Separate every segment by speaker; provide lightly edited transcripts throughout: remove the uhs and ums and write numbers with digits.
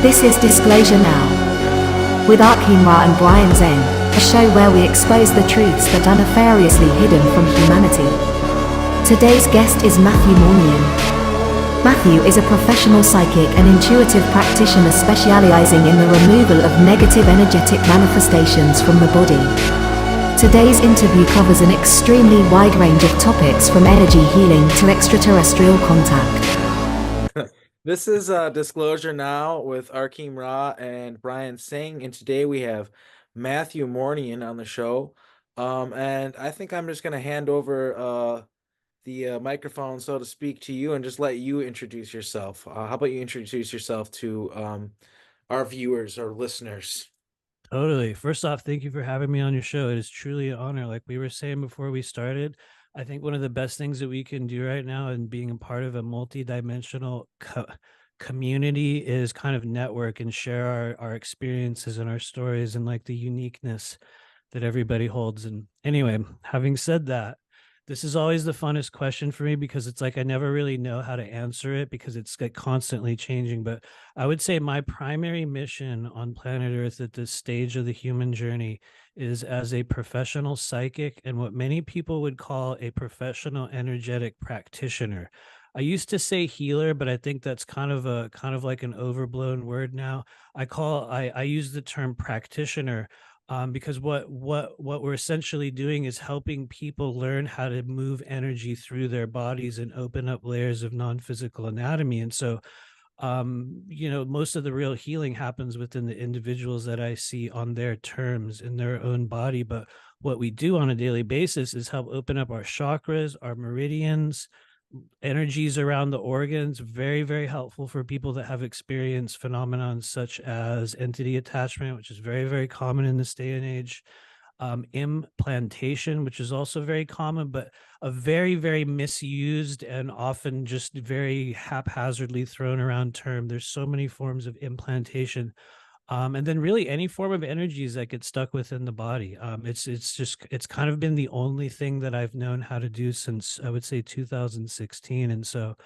Speaker 1: This is Disclosure Now, with Arkim Ra and Brian Tseng, a show where we expose the truths that are nefariously hidden from humanity. Today's guest is Matthew Mournian. Matthew is a professional psychic and intuitive practitioner specializing in the removal of negative energetic manifestations from the body. Today's interview covers an extremely wide range of topics from energy healing to extraterrestrial contact.
Speaker 2: This is Disclosure Now with Arkim Ra and Brian Tseng, and today we have Matthew Mournian on the show. And I think I'm just going to hand over the microphone, so to speak, to you and just let you introduce yourself. How about you introduce yourself to our viewers or listeners?
Speaker 3: Totally. First off, thank you for having me on your show. It is truly an honor. Like we were saying before we started, I think one of the best things that we can do right now and being a part of a multidimensional community is kind of network and share our experiences and our stories and like the uniqueness that everybody holds. And anyway, having said that, this is always the funnest question for me because it's like I never really know how to answer it because it's like constantly changing. But I would say my primary mission on planet Earth at this stage of the human journey is as a professional psychic and what many people would call a professional energetic practitioner. I used to say healer, but I think that's kind of like an overblown word now. I use the term practitioner. Because what we're essentially doing is helping people learn how to move energy through their bodies and open up layers of non-physical anatomy. And so, most of the real healing happens within the individuals that I see on their terms in their own body. But what we do on a daily basis is help open up our chakras, our meridians, energies around the organs. Very, very helpful for people that have experienced phenomena such as entity attachment, which is very, very common in this day and age. Implantation, which is also very common, but a very, very misused and often just very haphazardly thrown around term. There's so many forms of implantation. And then really any form of energies that get stuck within the body. It's kind of been the only thing that I've known how to do since I would say 2016. And so,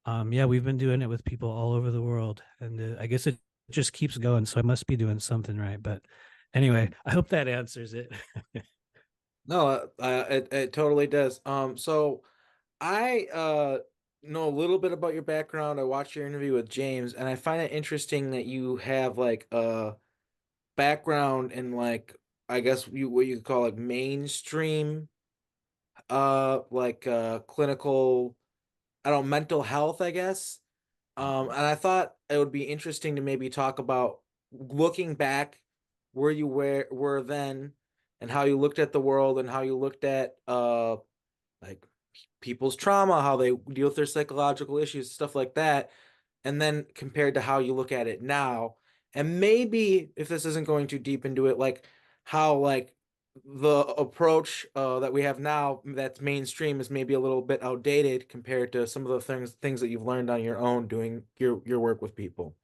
Speaker 3: we've been doing it with people all over the world, and I guess it just keeps going. So I must be doing something right. But anyway, I hope that answers it.
Speaker 2: No, it totally does. So I know a little bit about your background. I watched your interview with James, and I find it interesting that you have like a background in like I guess what you could call like mainstream clinical, I don't know, mental health, I guess. And I thought it would be interesting to maybe talk about looking back where you were then and how you looked at the world and how you looked at like people's trauma, how they deal with their psychological issues, stuff like that, and then compared to how you look at it now. And maybe if this isn't going too deep into it, like how like the approach that we have now that's mainstream is maybe a little bit outdated compared to some of the things that you've learned on your own doing your work with people.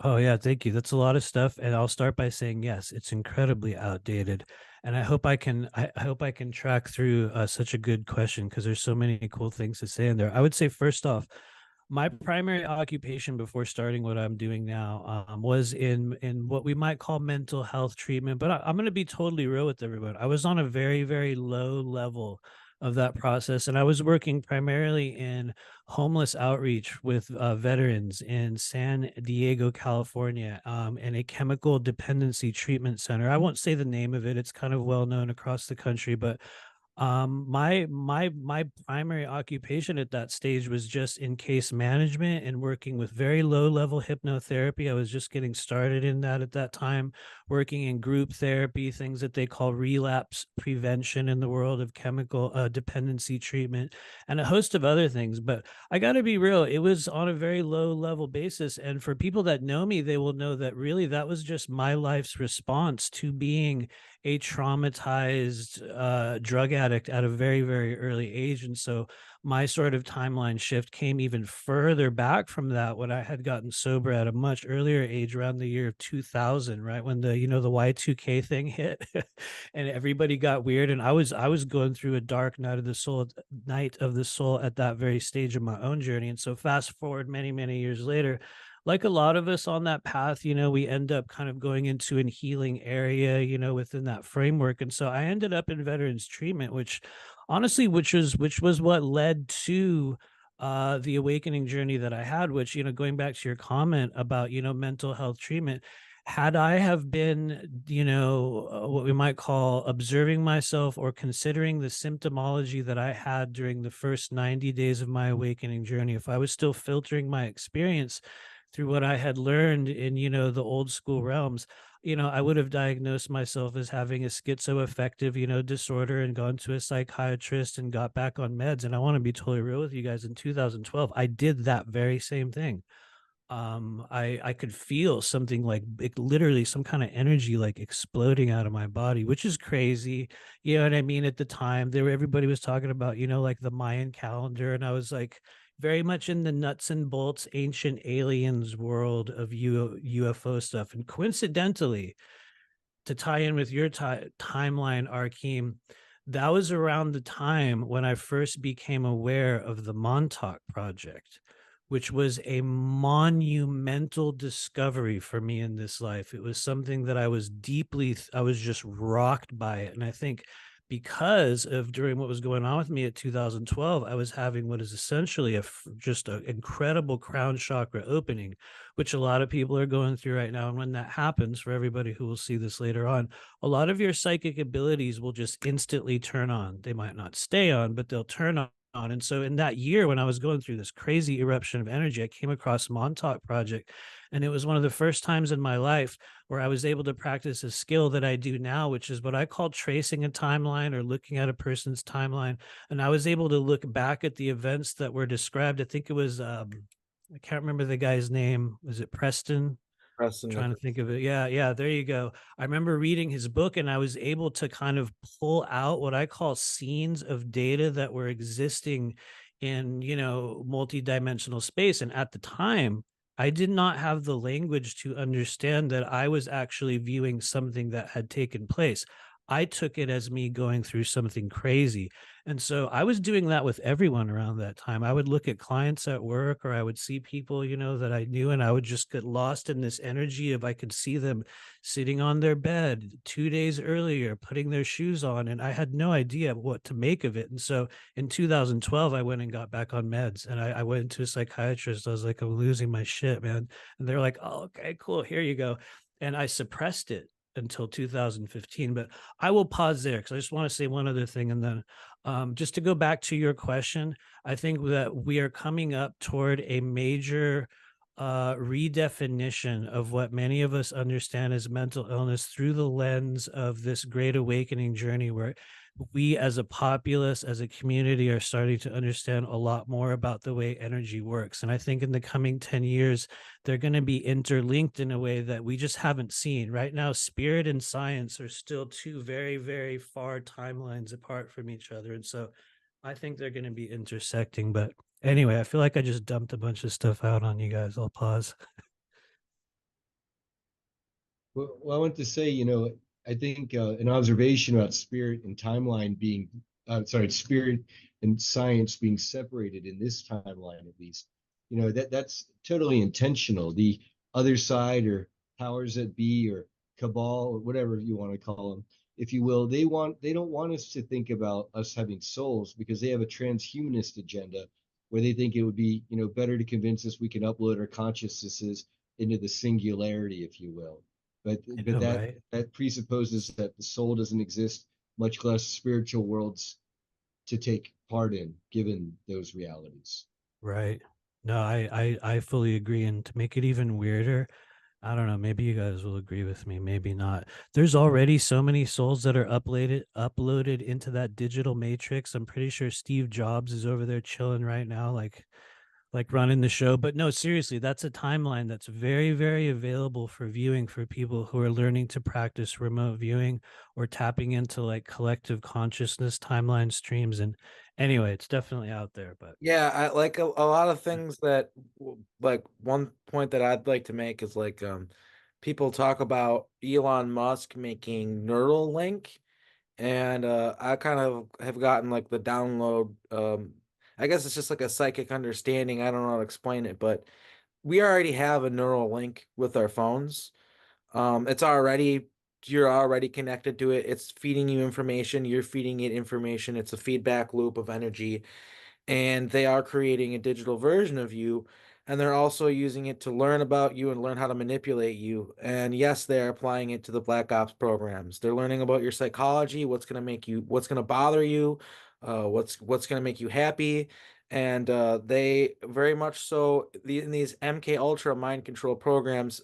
Speaker 3: Oh yeah, thank you. That's a lot of stuff, and I'll start by saying yes, it's incredibly outdated, and I hope I hope I can track through such a good question because there's so many cool things to say in there. I would say first off, my primary occupation before starting what I'm doing now was in what we might call mental health treatment, but I'm going to be totally real with everyone. I was on a very, very low level of that process, and I was working primarily in homeless outreach with veterans in San Diego, California, in a chemical dependency treatment center. I won't say the name of it; it's kind of well known across the country, but my primary occupation at that stage was just in case management and working with very low level hypnotherapy. I was just getting started in that at that time, working in group therapy, things that they call relapse prevention in the world of chemical dependency treatment, and a host of other things. But I got to be real, it was on a very low level basis. And for people that know me, they will know that really that was just my life's response to being a traumatized drug addict at a very, very early age. And so my sort of timeline shift came even further back from that when I had gotten sober at a much earlier age, around the year of 2000, right when the the Y2K thing hit and everybody got weird. And I was going through a dark night of the soul at that very stage of my own journey. And so fast forward many, many years later, like a lot of us on that path, we end up kind of going into an healing area, within that framework. And so I ended up in veterans treatment, which honestly, which was what led to the awakening journey that I had, which, going back to your comment about, mental health treatment, had I have been, what we might call observing myself or considering the symptomology that I had during the first 90 days of my awakening journey, if I was still filtering my experience through what I had learned in, the old school realms, I would have diagnosed myself as having a schizoaffective, disorder and gone to a psychiatrist and got back on meds. And I want to be totally real with you guys. In 2012, I did that very same thing. I could feel something like literally some kind of energy like exploding out of my body, which is crazy. You know what I mean? At the time, everybody was talking about, like the Mayan calendar, and I was like very much in the nuts and bolts ancient aliens world of UFO stuff. And coincidentally, to tie in with your timeline, Arkeem, that was around the time when I first became aware of the Montauk Project, which was a monumental discovery for me in this life. It was something that I was just rocked by it. And I think because of during what was going on with me at 2012, I was having what is essentially just an incredible crown chakra opening, which a lot of people are going through right now. And when that happens, for everybody who will see this later on, a lot of your psychic abilities will just instantly turn on. They might not stay on, but they'll turn on. And so in that year, when I was going through this crazy eruption of energy, I came across Montauk Project. And it was one of the first times in my life where I was able to practice a skill that I do now, which is what I call tracing a timeline or looking at a person's timeline. And I was able to look back at the events that were described. I think it was, I can't remember the guy's name. Was it Preston?
Speaker 2: Preston,
Speaker 3: Trying to think of it. Yeah, there you go. I remember reading his book, and I was able to kind of pull out what I call scenes of data that were existing in, multidimensional space. And at the time, I did not have the language to understand that I was actually viewing something that had taken place. I took it as me going through something crazy. And so I was doing that with everyone around that time. I would look at clients at work, or I would see people, that I knew, and I would just get lost in this energy of I could see them sitting on their bed 2 days earlier, putting their shoes on, and I had no idea what to make of it. And so in 2012, I went and got back on meds, and I went to a psychiatrist. I was like, I'm losing my shit, man. And they're like, oh, okay, cool. Here you go. And I suppressed it until 2015. But I will pause there because I just want to say one other thing. And then just to go back to your question, I think that we are coming up toward a major redefinition of what many of us understand as mental illness through the lens of this great awakening journey, where we as a populace, as a community, are starting to understand a lot more about the way energy works. And I think in the coming 10 years, they're going to be interlinked in a way that we just haven't seen. Right now, spirit and science are still two very, very far timelines apart from each other. And so I think they're going to be intersecting. But anyway, I feel like I just dumped a bunch of stuff out on you guys. I'll pause.
Speaker 4: Well, I want to say, I think an observation about spirit and timeline being, spirit and science being separated in this timeline, at least, that's totally intentional. The other side, or powers that be, or cabal, or whatever you want to call them, if you will, they don't want us to think about us having souls, because they have a transhumanist agenda where they think it would be, better to convince us we can upload our consciousnesses into the singularity, if you will. But
Speaker 3: Right.
Speaker 4: that presupposes that the soul doesn't exist, much less spiritual worlds to take part in, given those realities.
Speaker 3: Right. No, I fully agree. And to make it even weirder, I don't know, maybe you guys will agree with me, maybe not. There's already so many souls that are uploaded into that digital matrix. I'm pretty sure Steve Jobs is over there chilling right now, like running the show. But no, seriously, that's a timeline that's very, very available for viewing for people who are learning to practice remote viewing or tapping into like collective consciousness timeline streams. And anyway, it's definitely out there. But
Speaker 2: Yeah, I like a lot of things that like one point that I'd like to make is like people talk about Elon Musk making Neuralink, and I kind of have gotten like the download. I guess it's just like a psychic understanding. I don't know how to explain it, but we already have a neural link with our phones. It's already, you're already connected to it. It's feeding you information. You're feeding it information. It's a feedback loop of energy, and they are creating a digital version of you, and they're also using it to learn about you and learn how to manipulate you. And yes, they're applying it to the black ops programs. They're learning about your psychology, what's going to make you, what's going to bother you, what's going to make you happy. And they very much so, in these MK Ultra mind control programs,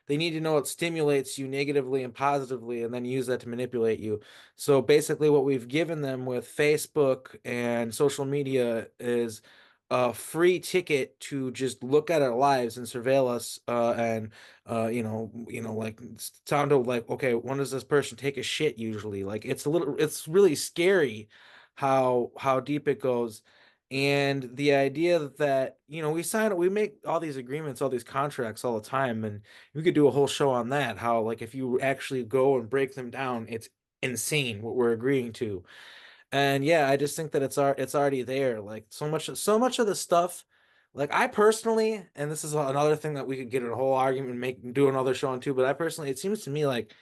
Speaker 2: they need to know what stimulates you negatively and positively, and then use that to manipulate you. So basically, what we've given them with Facebook and social media is a free ticket to just look at our lives and surveil us, and like sound of like, okay, when does this person take a shit? Usually, like it's really scary how deep it goes. And the idea that, we make all these agreements, all these contracts all the time, and we could do a whole show on that. How, like, if you actually go and break them down, it's insane what we're agreeing to. And yeah, I just think that it's already there. Like, so much of the stuff, like, I personally, and this is another thing that we could get in a whole argument and do another show on too, but I personally, it seems to me like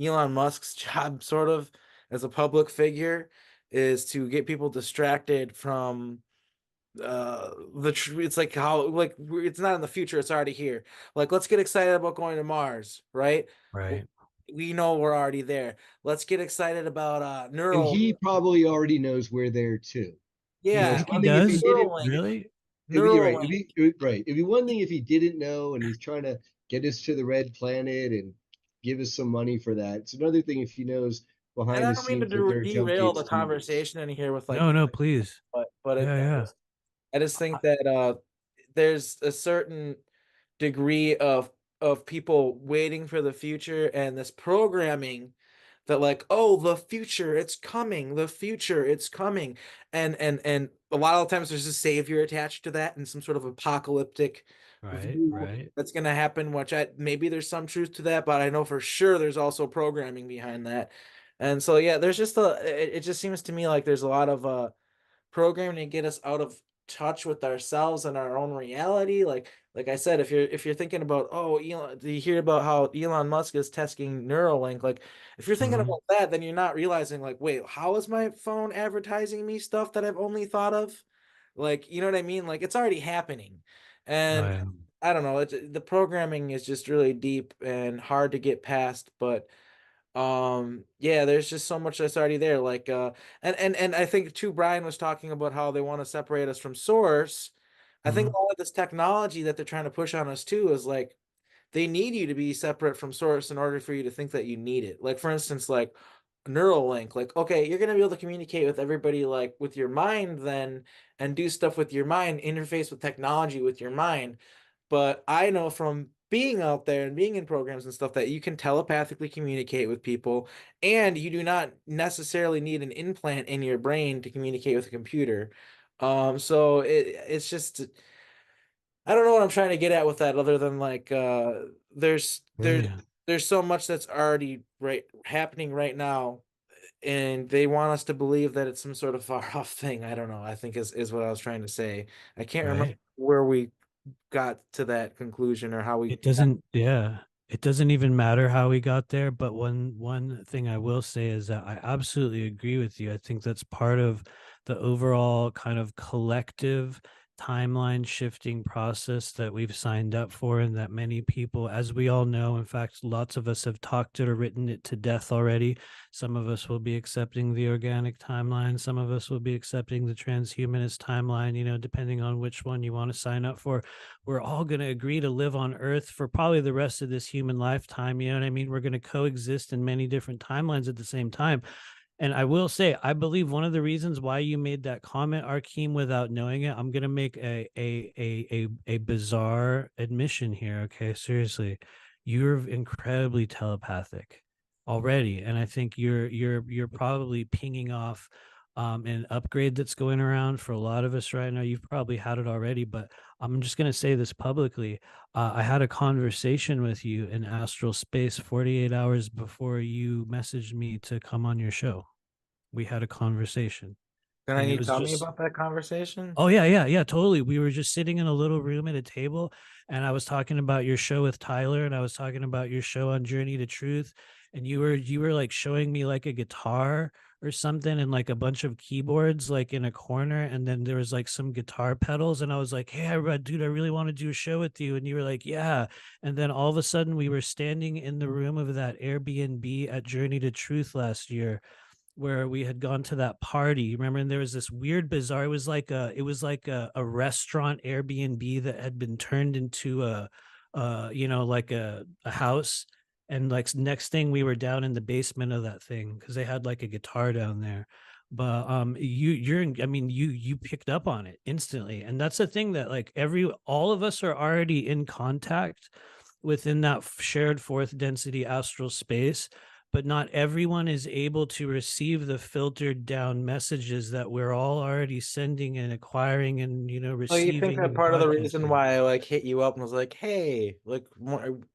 Speaker 2: Elon Musk's job, sort of, as a public figure, is to get people distracted from it's like how, like, it's not in the future, it's already here. Like, let's get excited about going to Mars, right?
Speaker 3: Right.
Speaker 2: We know we're already there. Let's get excited about
Speaker 4: And
Speaker 2: neural.
Speaker 4: he probably already knows we're there too. You
Speaker 3: You
Speaker 4: know,
Speaker 2: Yeah,
Speaker 4: it's
Speaker 3: think he
Speaker 4: one
Speaker 2: like
Speaker 4: thing if he
Speaker 3: does?
Speaker 4: didn't.
Speaker 2: Neuralink.
Speaker 3: Really?
Speaker 4: It'd be right.
Speaker 2: Neuralink.
Speaker 4: It'd be one thing if he didn't know and he's trying to get us to the red planet and give us some money for that. It's another thing if he knows
Speaker 2: And
Speaker 4: behind
Speaker 2: I
Speaker 4: the
Speaker 2: don't mean to
Speaker 4: scenes that there are jump
Speaker 2: derail
Speaker 4: kits
Speaker 2: the
Speaker 4: to do this.
Speaker 2: conversation in here with, like,
Speaker 3: No, no, please.
Speaker 2: but
Speaker 3: Yeah, yeah.
Speaker 2: I just think that there's a certain degree of people waiting for the future, and this programming that, like, oh, the future, it's coming, the future, it's coming. And a lot of times there's a savior attached to that, and some sort of apocalyptic
Speaker 3: Right,
Speaker 2: view
Speaker 3: right.
Speaker 2: that's going to happen, which maybe there's some truth to that, but I know for sure there's also programming behind that. And so yeah, there's just it just seems to me like there's a lot of programming to get us out of touch with ourselves and our own reality. Like I said, if you're thinking about, oh, Elon, do you hear about how Elon Musk is testing Neuralink? Like, if you're thinking
Speaker 3: Mhm.
Speaker 2: about that, then you're not realizing, like, wait, how is my phone advertising me stuff that I've only thought of? Like, you know what I mean? Like, it's already happening.
Speaker 3: Oh,
Speaker 2: And
Speaker 3: yeah.
Speaker 2: I don't know, the programming is just really deep and hard to get past, but yeah, there's just so much that's already there. Like and I think too, Brian was talking about how they want to separate us from source. I think
Speaker 3: Mhm.
Speaker 2: all of this technology that they're trying to push on us too is like, they need you to be separate from source in order for you to think that you need it. Like, for instance, like Neuralink, like, okay, you're gonna be able to communicate with everybody, like, with your mind then, and do stuff with your mind, interface with technology with your mind. But I know from being out there and being in programs and stuff that you can telepathically communicate with people, and you do not necessarily need an implant in your brain to communicate with a computer. So it's just, I don't know what I'm trying to get at with that, other than, like, there's there's
Speaker 3: Yeah.
Speaker 2: there's so much that's already happening right now, and they want us to believe that it's some sort of far off thing. I don't know. I think is what I was trying to say. I can't remember
Speaker 3: Right.
Speaker 2: where we got to that conclusion, or how we
Speaker 3: It doesn't, yeah. It doesn't even matter how we got there, but one thing I will say is that I absolutely agree with you. I think that's part of the overall kind of collective timeline shifting process that we've signed up for, and that many people, as we all know, in fact, lots of us have talked it or written it to death already. Some of us will be accepting the organic timeline, some of us will be accepting the transhumanist timeline, depending on which one you want to sign up for. We're all going to agree to live on Earth for probably the rest of this human lifetime. You know what I mean? We're going to coexist in many different timelines at the same time. And I will say, I believe one of the reasons why you made that comment, Arkeem, without knowing it, I'm going to make a bizarre admission here. Okay, seriously, you're incredibly telepathic already, and I think you're probably pinging off an upgrade that's going around for a lot of us right now. You've probably had it already, but I'm just going to say this publicly. I had a conversation with you in astral space 48 hours before you messaged me to come on your show. We had a conversation. and it
Speaker 2: you
Speaker 3: was
Speaker 2: tell me
Speaker 3: just
Speaker 2: about that conversation?
Speaker 3: Oh yeah, totally. We were just sitting in a little room at a table, and I was talking about your show with Tyler, and I was talking about your show on Journey to Truth, and you were like showing me like a guitar or something and like a bunch of keyboards like in a corner, and then there was like some guitar pedals, and I was like, "Hey, dude, I really want to do a show with you," and you were like, "Yeah," and then all of a sudden we were standing in the room of that Airbnb at Journey to Truth last year where we had gone to that party. Remember, and there was this weird, bizarre. It was like a restaurant Airbnb that had been turned into like a house. And like next thing, we were down in the basement of that thing because they had like a guitar down there. But I mean, you picked up on it instantly, and that's the thing that like all of us are already in contact within that shared fourth density astral space, but not everyone is able to receive the filtered down messages that we're all already sending and acquiring and
Speaker 2: Oh, you think
Speaker 3: receiving
Speaker 2: that
Speaker 3: and
Speaker 2: part of the reason
Speaker 3: broadcasting.
Speaker 2: why I like hit you up and was like, "Hey, like,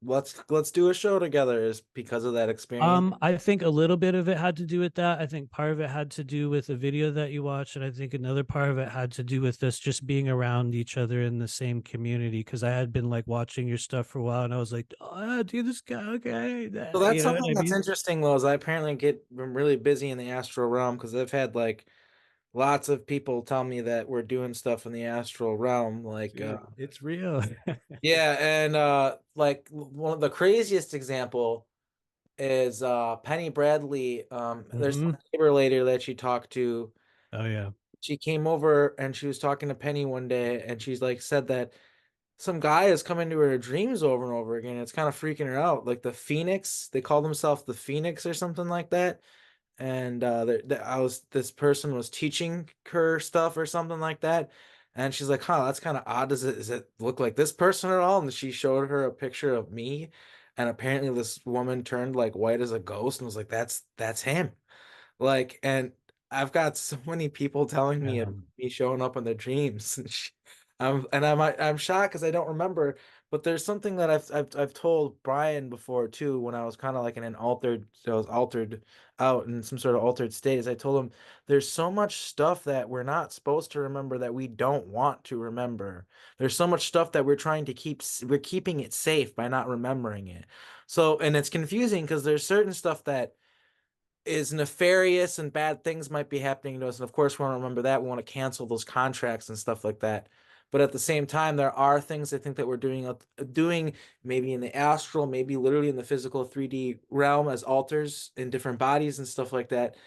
Speaker 2: let's do a show together," is because of that experience?
Speaker 3: I think a little bit of it had to do with that. I think part of it had to do with the video that you watched, and I think another part of it had to do with us just being around each other in the same community. Because I had been like watching your stuff for a while, and I was like, "Oh, dude, this guy, okay,"
Speaker 2: So that's
Speaker 3: you know what
Speaker 2: something
Speaker 3: I
Speaker 2: that's
Speaker 3: mean?
Speaker 2: interesting, though, is I apparently get I'm really busy in the astral realm because I've had like lots of people tell me that we're doing stuff in the astral realm, like
Speaker 3: Dude, it's real.
Speaker 2: yeah, and like one of the craziest example is Penny Bradley. There's
Speaker 3: Hmm.
Speaker 2: some neighbor lady that she talked to.
Speaker 3: Oh yeah.
Speaker 2: She came over and she was talking to Penny one day, and she's like said that some guy has come into her dreams over and over again. It's kind of freaking her out. Like the Phoenix, they call themselves the Phoenix or something like that. And this person was teaching her stuff or something like that. And she's like, "Huh, that's kind of odd. Does it look like this person at all?" And she showed her a picture of me, and apparently this woman turned like white as a ghost and was like, "That's him." Like, and I've got so many people telling me of
Speaker 3: Um,
Speaker 2: me showing up in their dreams, and I'm shocked because I don't remember. But there's something that I've told Brian before too when I was kind of like in an altered, so I was altered out in some sort of altered state. Is I told him there's so much stuff that we're not supposed to remember that we don't want to remember. There's so much stuff that we're trying to we're keeping it safe by not remembering it. So, and it's confusing because there's certain stuff that is nefarious and bad things might be happening to us. And of course, we want to remember that. We want to cancel those contracts and stuff like that. But at the same time, there are things I think that we're doing maybe in the astral, maybe literally in the physical 3D realm as alters in different bodies and stuff like that.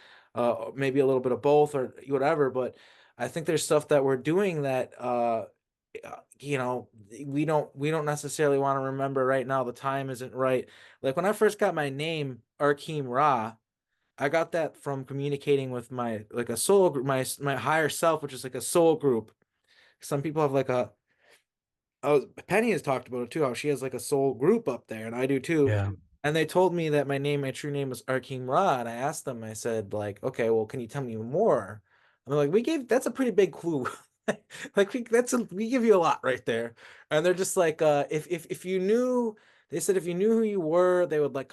Speaker 2: Maybe a little bit of both or whatever. But I think there's stuff that we're doing that you know we don't necessarily want to remember right now. The time isn't right. Like when I first got my name, Arkeem Ra, I got that from communicating with my like a soul group, my higher self, which is like a soul group. Some people have like a oh, Penny has talked about it too, how she has like a soul group up there, and I do too.
Speaker 3: yeah.
Speaker 2: And they told me that my true name was Arkeem Ra, and I asked them, I said, like, okay, well, can you tell me more? And they're like, that's a pretty big clue. Like we give you a lot right there. And they're just like, if you knew, they said if you knew who you were, they would like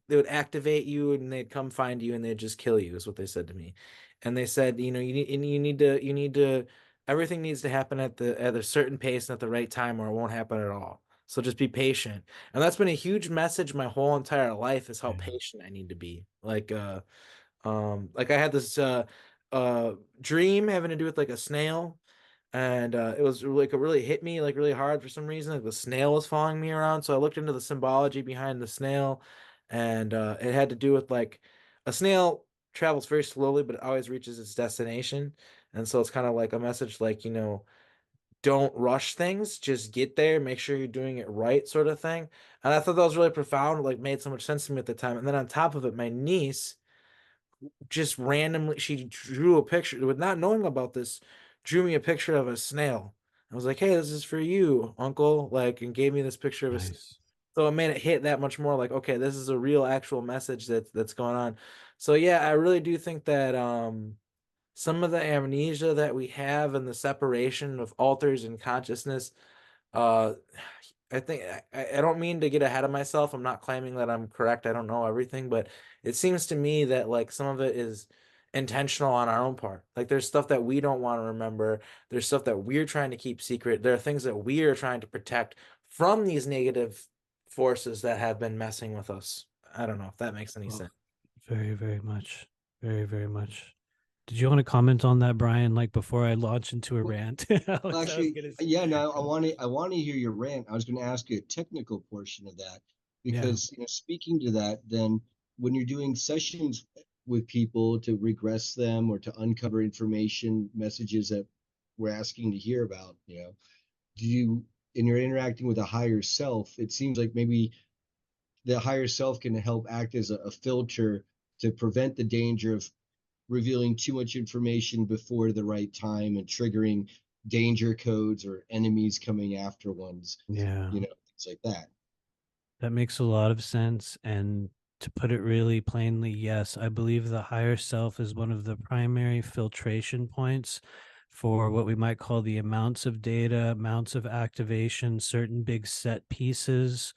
Speaker 2: they would activate you and they'd come find you and they'd just kill you, is what they said to me. And they said, you need to everything needs to happen at a certain pace and at the right time or it won't happen at all. So just be patient. And that's been a huge message my whole entire life is how
Speaker 3: Yeah.
Speaker 2: patient I need to be. Like I had this dream having to do with like a snail, and it was like it really hit me like really hard for some reason. Like the snail was following me around, so I looked into the symbology behind the snail, and it had to do with like a snail travels very slowly, but it always reaches its destination, and so it's kind of like a message like don't rush things, just get there, make sure you're doing it right, sort of thing. And I thought that was really profound, like made so much sense to me at the time. And then on top of it, my niece just randomly she drew a picture with not knowing about this, drew me a picture of a snail. I was like, "Hey, this is for you, uncle," like, and gave me this picture of a
Speaker 3: Nice.
Speaker 2: so it made it hit that much more like, okay, this is a real actual message that's going on. So yeah, I really do think that some of the amnesia that we have and the separation of alters and consciousness, uh I think I don't mean to get ahead of myself. I'm not claiming that I'm correct. I don't know everything, but it seems to me that like some of it intentional on our own part. Like there's stuff that we don't want to remember. There's stuff that we're trying to keep secret. There are things that we are trying to protect from these negative forces that have been messing with us. I don't know if that makes any sense.
Speaker 3: Very, very much. Very, very much. Did you want to comment on that, Brian? Like before I launch into a rant?
Speaker 4: Well, actually, yeah, no, I want to hear your rant. I was going to ask you a technical portion of that because, speaking to that, then when you're doing sessions with people to regress them or to uncover information, messages that we're asking to hear about, do you, and you're interacting with a higher self, it seems like maybe the higher self can help act as a filter to prevent the danger of revealing too much information before the right time and triggering danger codes or enemies coming after ones,
Speaker 3: yeah,
Speaker 4: things like that.
Speaker 3: that makes a lot of sense. And to put it really plainly, yes, I believe the higher self is one of the primary filtration points for what we might call the amounts of data, amounts of activation, certain big set pieces,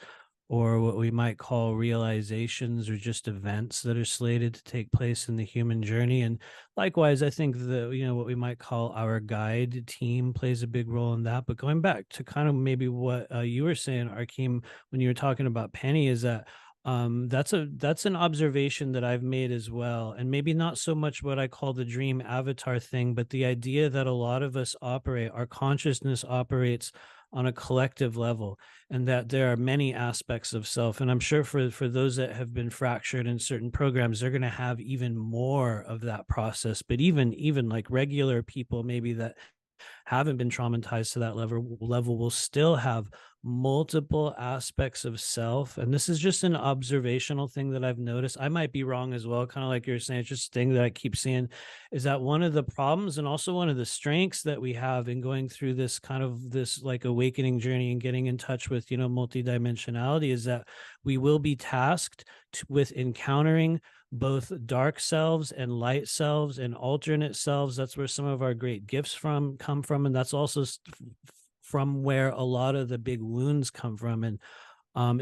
Speaker 3: or what we might call realizations or just events that are slated to take place in the human journey. And likewise, I think what we might call our guide team plays a big role in that. But going back to kind of maybe what you were saying, Arkeem, when you were talking about Penny, is that that's an observation that I've made as well. And maybe not so much what I call the dream avatar thing, but the idea that a lot of us our consciousness operates on a collective level, and that there are many aspects of self. And I'm sure for those that have been fractured in certain programs, they're going to have even more of that process. But even like regular people, maybe that haven't been traumatized to that level will still have multiple aspects of self. And this is just an observational thing that I've noticed. I might be wrong as well, kind of like you're saying. It's just a thing that I keep seeing, is that one of the problems and also one of the strengths that we have in going through this kind of this like awakening journey and getting in touch with multidimensionality is that we will be tasked with encountering both dark selves and light selves and alternate selves. That's where some of our great gifts come from, and that's also from where a lot of the big wounds come from. And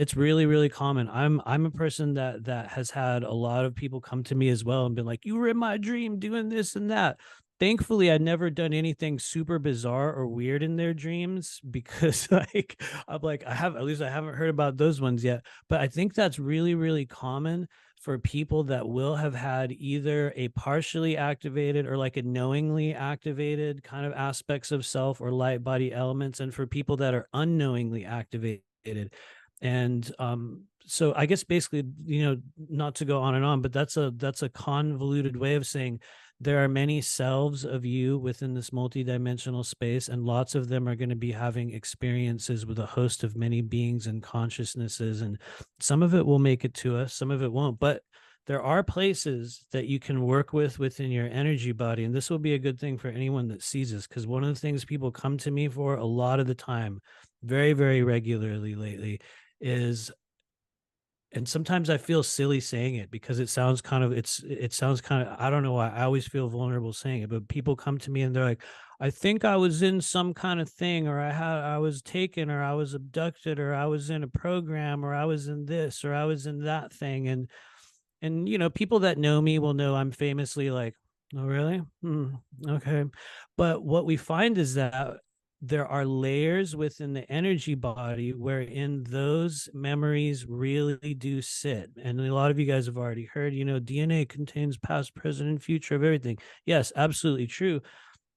Speaker 3: it's really, really common. I'm a person that has had a lot of people come to me as well and been like, "You were in my dream doing this and that." Thankfully, I'd never done anything super bizarre or weird in their dreams, because I'm like, I haven't heard about those ones yet. But I think that's really, really common for people that will have had either a partially activated or like a knowingly activated kind of aspects of self or light body elements, and for people that are unknowingly activated. And so I guess basically, not to go on and on, but that's a convoluted way of saying there are many selves of you within this multidimensional space, and lots of them are going to be having experiences with a host of many beings and consciousnesses. And some of it will make it to us, some of it won't. But there are places that you can work with within your energy body. And this will be a good thing for anyone that sees this, because one of the things people come to me for a lot of the time, very, very regularly lately, is, and sometimes I feel silly saying it because it sounds kind of, I don't know why I always feel vulnerable saying it, but people come to me and they're like, "I think I was in some kind of thing, or I was taken, or I was abducted, or I was in a program, or I was in this, or I was in that thing." And people that know me will know I'm famously like, "Oh, really? Okay." But what we find is that there are layers within the energy body wherein those memories really do sit. And a lot of you guys have already heard, DNA contains past, present, and future of everything. Yes, absolutely true.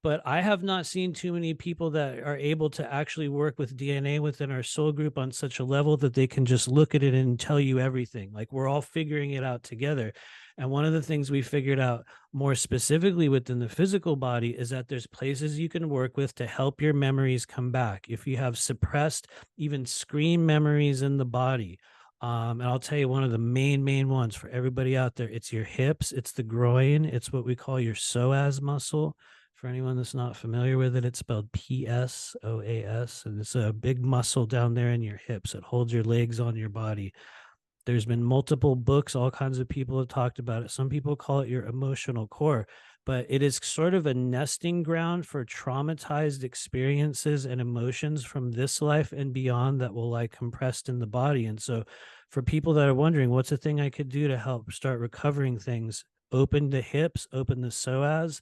Speaker 3: But I have not seen too many people that are able to actually work with DNA within our soul group on such a level that they can just look at it and tell you everything. Like, we're all figuring it out together. And one of the things we figured out more specifically within the physical body is that there's places you can work with to help your memories come back. If you have suppressed, even scream memories in the body, and I'll tell you one of the main ones for everybody out there, it's your hips, it's the groin, it's what we call your psoas muscle. For anyone that's not familiar with it, it's spelled PSOAS, and it's a big muscle down there in your hips. It holds your legs on your body. There's been multiple books, all kinds of people have talked about it. Some people call it your emotional core, but it is sort of a nesting ground for traumatized experiences and emotions from this life and beyond that will like compressed in the body. And so for people that are wondering, what's a thing I could do to help start recovering things? open the hips, open the psoas.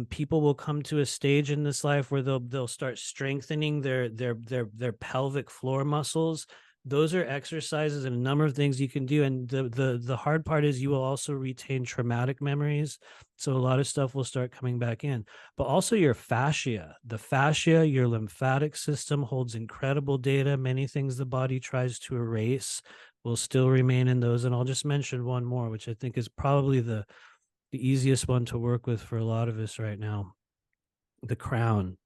Speaker 3: People will come to a stage in this life where they'll start strengthening their pelvic floor muscles. Those are exercises and a number of things you can do. And the hard part is you will also retain traumatic memories. So a lot of stuff will start coming back in, but also your fascia. The fascia, your lymphatic system holds incredible data. Many things the body tries to erase will still remain in those. And I'll just mention one more, which I think is probably the easiest one to work with for a lot of us right now. The crown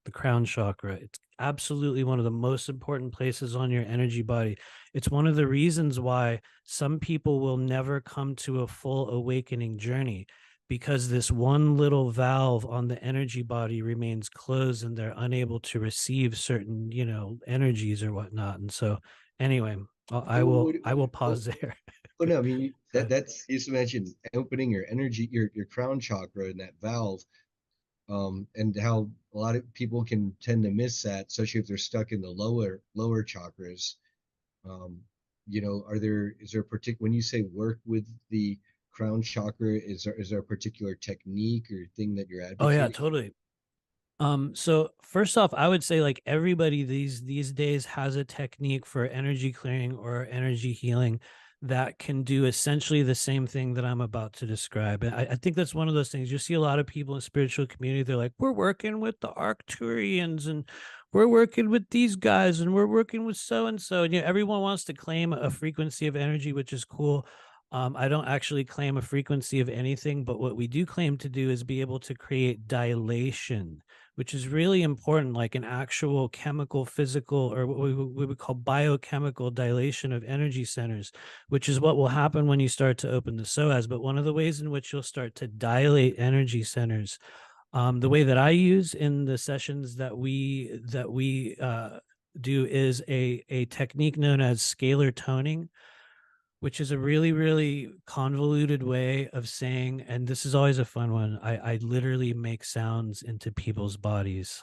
Speaker 3: chakra. It's absolutely one of the most important places on your energy body. It's one of the reasons why some people will never come to a full awakening journey, because this one little valve on the energy body remains closed and they're unable to receive certain, energies or whatnot. And so anyway, I will pause there.
Speaker 4: Oh no, I mean
Speaker 3: Go ahead.
Speaker 4: that's you just mentioned opening your energy, your crown chakra and that valve, and how a lot of people can tend to miss that, especially if they're stuck in the lower chakras. Um, is there a particular, when you say work with the crown chakra, is there a particular technique or thing that you're
Speaker 3: Oh yeah,
Speaker 4: advocating?
Speaker 3: totally. So first off, I would say like everybody these days has a technique for energy clearing or energy healing that can do essentially the same thing that I'm about to describe. And I think that's one of those things. You see a lot of people in spiritual community, they're like, we're working with the Arcturians and we're working with these guys and we're working with so and so. And everyone wants to claim a frequency of energy, which is cool. I don't actually claim a frequency of anything, but what we do claim to do is be able to create dilation, which is really important, like an actual chemical, physical, or what we would call biochemical dilation of energy centers, which is what will happen when you start to open the psoas. But one of the ways in which you'll start to dilate energy centers, the way that I use in the sessions that we do is a technique known as scalar toning, which is a really, really convoluted way of saying, and this is always a fun one. I literally make sounds into people's bodies.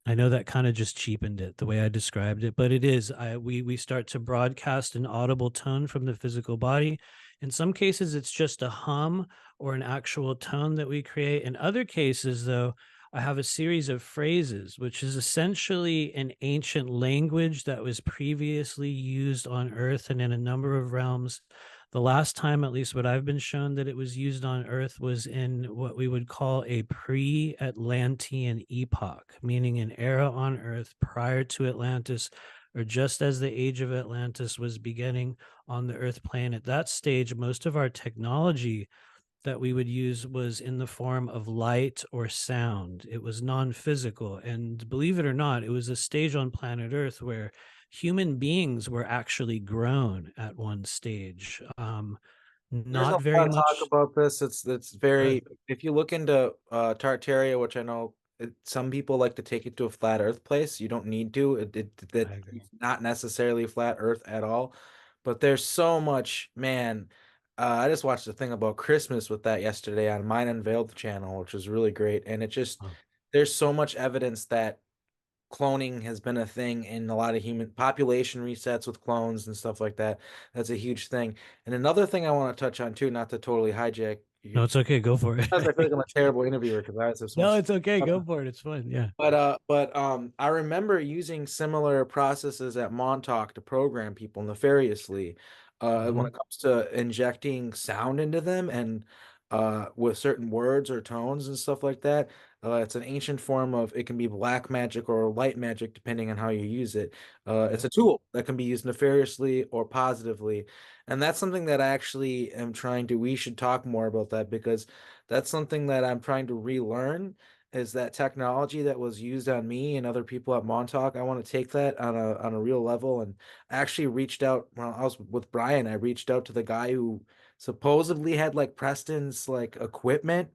Speaker 3: I know that kind of just cheapened it the way I described it, but it is. We start to broadcast an audible tone from the physical body. In some cases, it's just a hum or an actual tone that we create. In other cases, though, I have a series of phrases, which is essentially an ancient language that was previously used on Earth and in a number of realms. The last time, at least what I've been shown, that it was used on Earth was in what we would call a pre-Atlantean epoch, meaning an era on Earth prior to Atlantis, or just as the age of Atlantis was beginning on the Earth plane. At that stage, most of our technology that we would use was in the form of light or sound. It was non-physical. And believe it or not, it was a stage on planet Earth where human beings were actually grown at one stage.
Speaker 2: There's a
Speaker 3: Not
Speaker 2: lot
Speaker 3: very
Speaker 2: of talk
Speaker 3: much.
Speaker 2: about this. It's very, if you look into Tartaria, which I know some people like to take it to a flat Earth place. You don't need to. That
Speaker 3: I agree.
Speaker 2: it's not necessarily flat Earth at all. But there's so much, man. I just watched a thing about Christmas with that yesterday on Mine Unveiled channel, which was really great. And it just,
Speaker 3: Oh,
Speaker 2: there's so much evidence that cloning has been a thing in a lot of human population resets with clones and stuff like that. That's a huge thing. And another thing I want to touch on too, not to totally hijack
Speaker 3: no,
Speaker 2: you,
Speaker 3: it's okay. Go for it.
Speaker 2: because I feel like I'm a terrible interviewer because I have so
Speaker 3: No,
Speaker 2: much.
Speaker 3: it's okay. Go for it. It's fun. Yeah.
Speaker 2: But I remember using similar processes at Montauk to program people nefariously. When
Speaker 3: Mhm.
Speaker 2: it comes to injecting sound into them and with certain words or tones and stuff like that. It's an ancient form of, it can be black magic or light magic depending on how you use it. It's
Speaker 3: Yep.
Speaker 2: a tool that can be used nefariously or positively, and that's something that I actually am trying to. We should talk more about that because that's something that I'm trying to relearn, is that technology that was used on me and other people at Montauk. I want to take that on a real level. And I actually reached out when I was with Brian. I reached out to the guy who supposedly had like Preston's like equipment,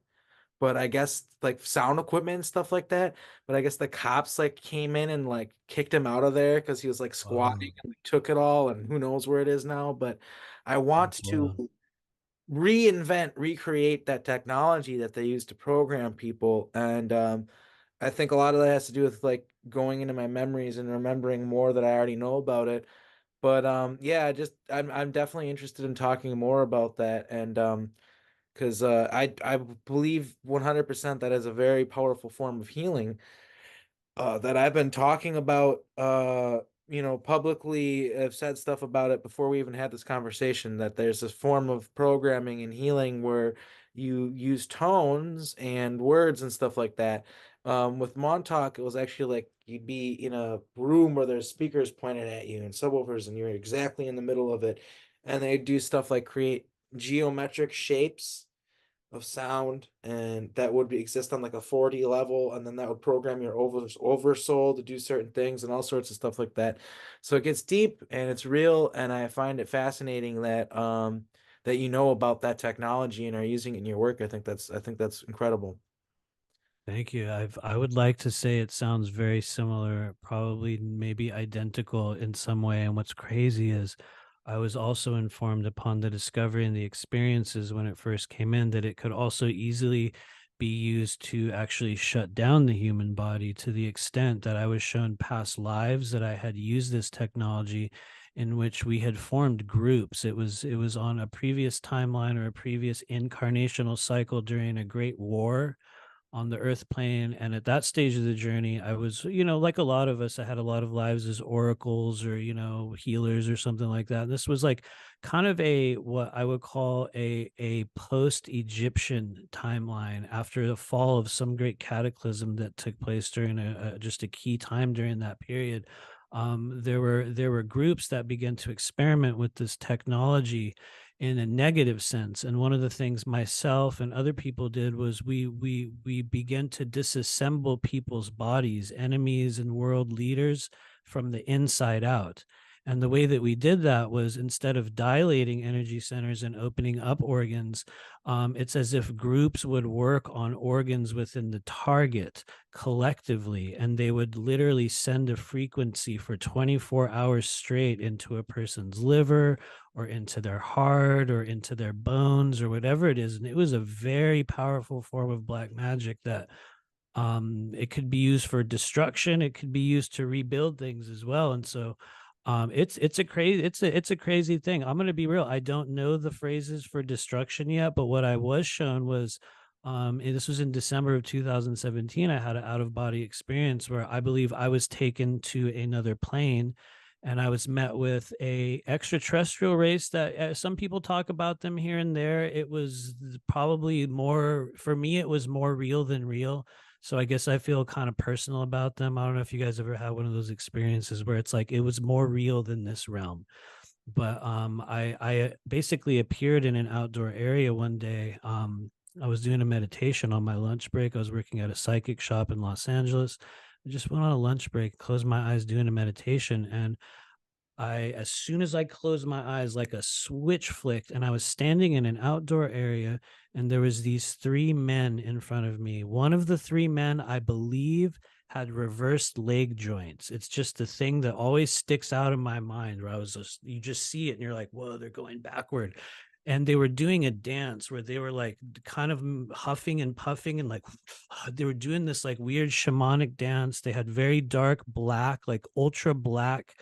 Speaker 2: but I guess like sound equipment and stuff like that. But I guess the cops like came in and like kicked him out of there because he was like
Speaker 3: Wow.
Speaker 2: squatting and they took it all, and who knows where it is now. But I want
Speaker 3: That's
Speaker 2: to
Speaker 3: wild.
Speaker 2: recreate that technology that they use to program people. And I think a lot of that has to do with like going into my memories and remembering more that I already know about it. But yeah, I'm definitely interested in talking more about that. And because I believe 100% that is a very powerful form of healing that I've been talking about, publicly. I've said stuff about it before we even had this conversation, that there's this form of programming and healing where you use tones and words and stuff like that. With Montauk, it was actually like you'd be in a room where there's speakers pointed at you and subwoofers, and you're exactly in the middle of it. And they do stuff like create geometric shapes of sound, and that would exist on like a 4D level, and then that would program your oversoul to do certain things and all sorts of stuff like that. So it gets deep and it's real, and I find it fascinating that that you know about that technology and are using it in your work. I think that's incredible.
Speaker 3: Thank you. I would like to say it sounds very similar, probably maybe identical in some way. And what's crazy is I was also informed upon the discovery and the experiences when it first came in that it could also easily be used to actually shut down the human body, to the extent that I was shown past lives that I had used this technology in which we had formed groups. It was on a previous timeline or a previous incarnational cycle during a great war on the earth plane. And at that stage of the journey, I was, like a lot of us, I had a lot of lives as oracles or, healers or something like that. This was like kind of a, what I would call a post-Egyptian timeline after the fall of some great cataclysm that took place during just a key time during that period. There were groups that began to experiment with this technology in a negative sense. And one of the things myself and other people did was we began to disassemble people's bodies, enemies and world leaders, from the inside out. And the way that we did that was, instead of dilating energy centers and opening up organs, it's as if groups would work on organs within the target collectively, and they would literally send a frequency for 24 hours straight into a person's liver or into their heart or into their bones or whatever it is. And it was a very powerful form of black magic that it could be used for destruction. It could be used to rebuild things as well. And so it's a crazy thing. I'm going to be real. I don't know the phrases for destruction yet, but what I was shown was, and this was in December of 2017. I had an out of body experience where I believe I was taken to another plane, and I was met with a extraterrestrial race that some people talk about them here and there. It was probably more, for me, it was more real than real. So I guess I feel kind of personal about them. I don't know if you guys ever had one of those experiences where it's like it was more real than this realm. But I basically appeared in an outdoor area one day. I was doing a meditation on my lunch break. I was working at a psychic shop in Los Angeles. I just went on a lunch break, closed my eyes doing a meditation, and as soon as I closed my eyes, like a switch flicked, and I was standing in an outdoor area, and there was these three men in front of me. One of the three men, I believe, had reversed leg joints. It's just the thing that always sticks out in my mind, where you just see it and you're like, whoa, they're going backward. And they were doing a dance where they were like kind of huffing and puffing, and like they were doing this like weird shamanic dance. They had very dark black, like ultra black,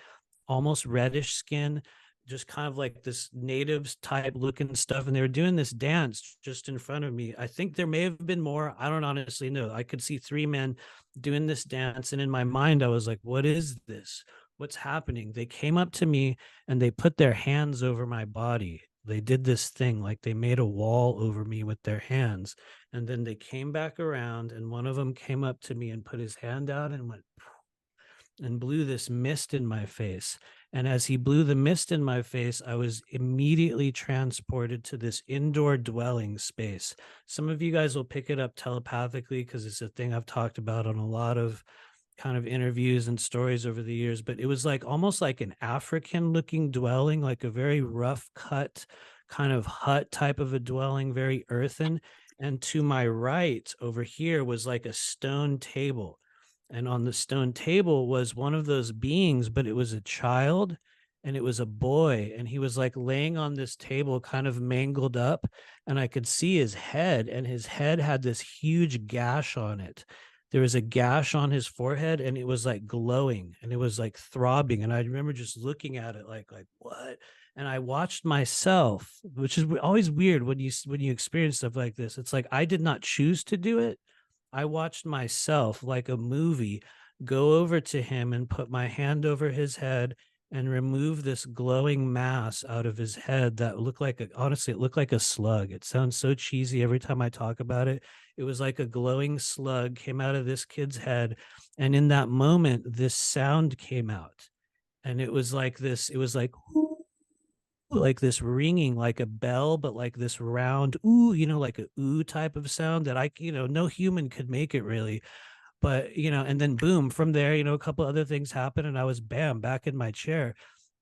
Speaker 3: almost reddish skin, just kind of like this natives type looking stuff. And they were doing this dance just in front of me. I think there may have been more. I don't honestly know. I could see three men doing this dance. And in my mind, I was like, what is this? What's happening? They came up to me and they put their hands over my body. They did this thing, like they made a wall over me with their hands. And then they came back around, and one of them came up to me and put his hand out and went and blew this mist in my face. And as he blew the mist in my face, I was immediately transported to this indoor dwelling space. Some of you guys will pick it up telepathically because it's a thing I've talked about on a lot of kind of interviews and stories over the years. But it was like almost like an African looking dwelling, like a very rough cut kind of hut type of a dwelling, very earthen. And to my right over here was like a stone table, and on the stone table was one of those beings, but it was a child, and it was a boy, and he was like laying on this table kind of mangled up, and I could see his head, and his head had this huge gash on it. There was a gash on his forehead, and it was like glowing, and it was like throbbing, and I remember just looking at it like what? and I watched myself, which is always weird when you experience stuff like this. It's like I did not choose to do it. I watched myself, like a movie, go over to him and put my hand over his head and remove this glowing mass out of his head that looked like honestly, it looked like a slug. It sounds so cheesy every time I talk about it. It was like a glowing slug came out of this kid's head. And in that moment, this sound came out. And it was like this, it was like this ringing like a bell, but like this round ooh, like a ooh type of sound that no human could make it really. But and then boom, from there, a couple other things happened, and I was bam back in my chair,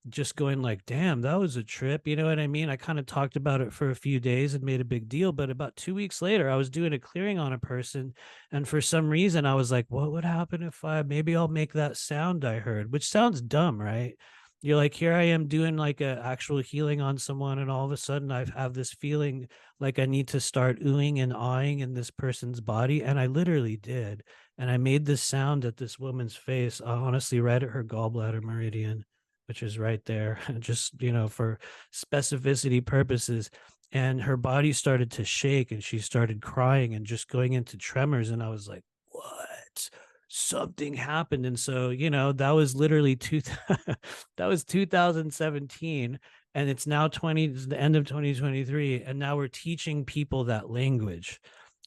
Speaker 3: just going like, damn, that was a trip. You know what I mean? I kind of talked about it for a few days and made a big deal. But about 2 weeks later, I was doing a clearing on a person. And for some reason, I was like, what would happen if maybe I'll make that sound I heard, which sounds dumb, right? You're like, here I am doing like a actual healing on someone. And all of a sudden I have this feeling like I need to start oohing and awing in this person's body. And I literally did. And I made this sound at this woman's face, honestly, right at her gallbladder meridian, which is right there, just, for specificity purposes. And her body started to shake and she started crying and just going into tremors. And I was like, what? Something happened. And so, that was literally that was 2017. And it's now the end of 2023. And now we're teaching people that language.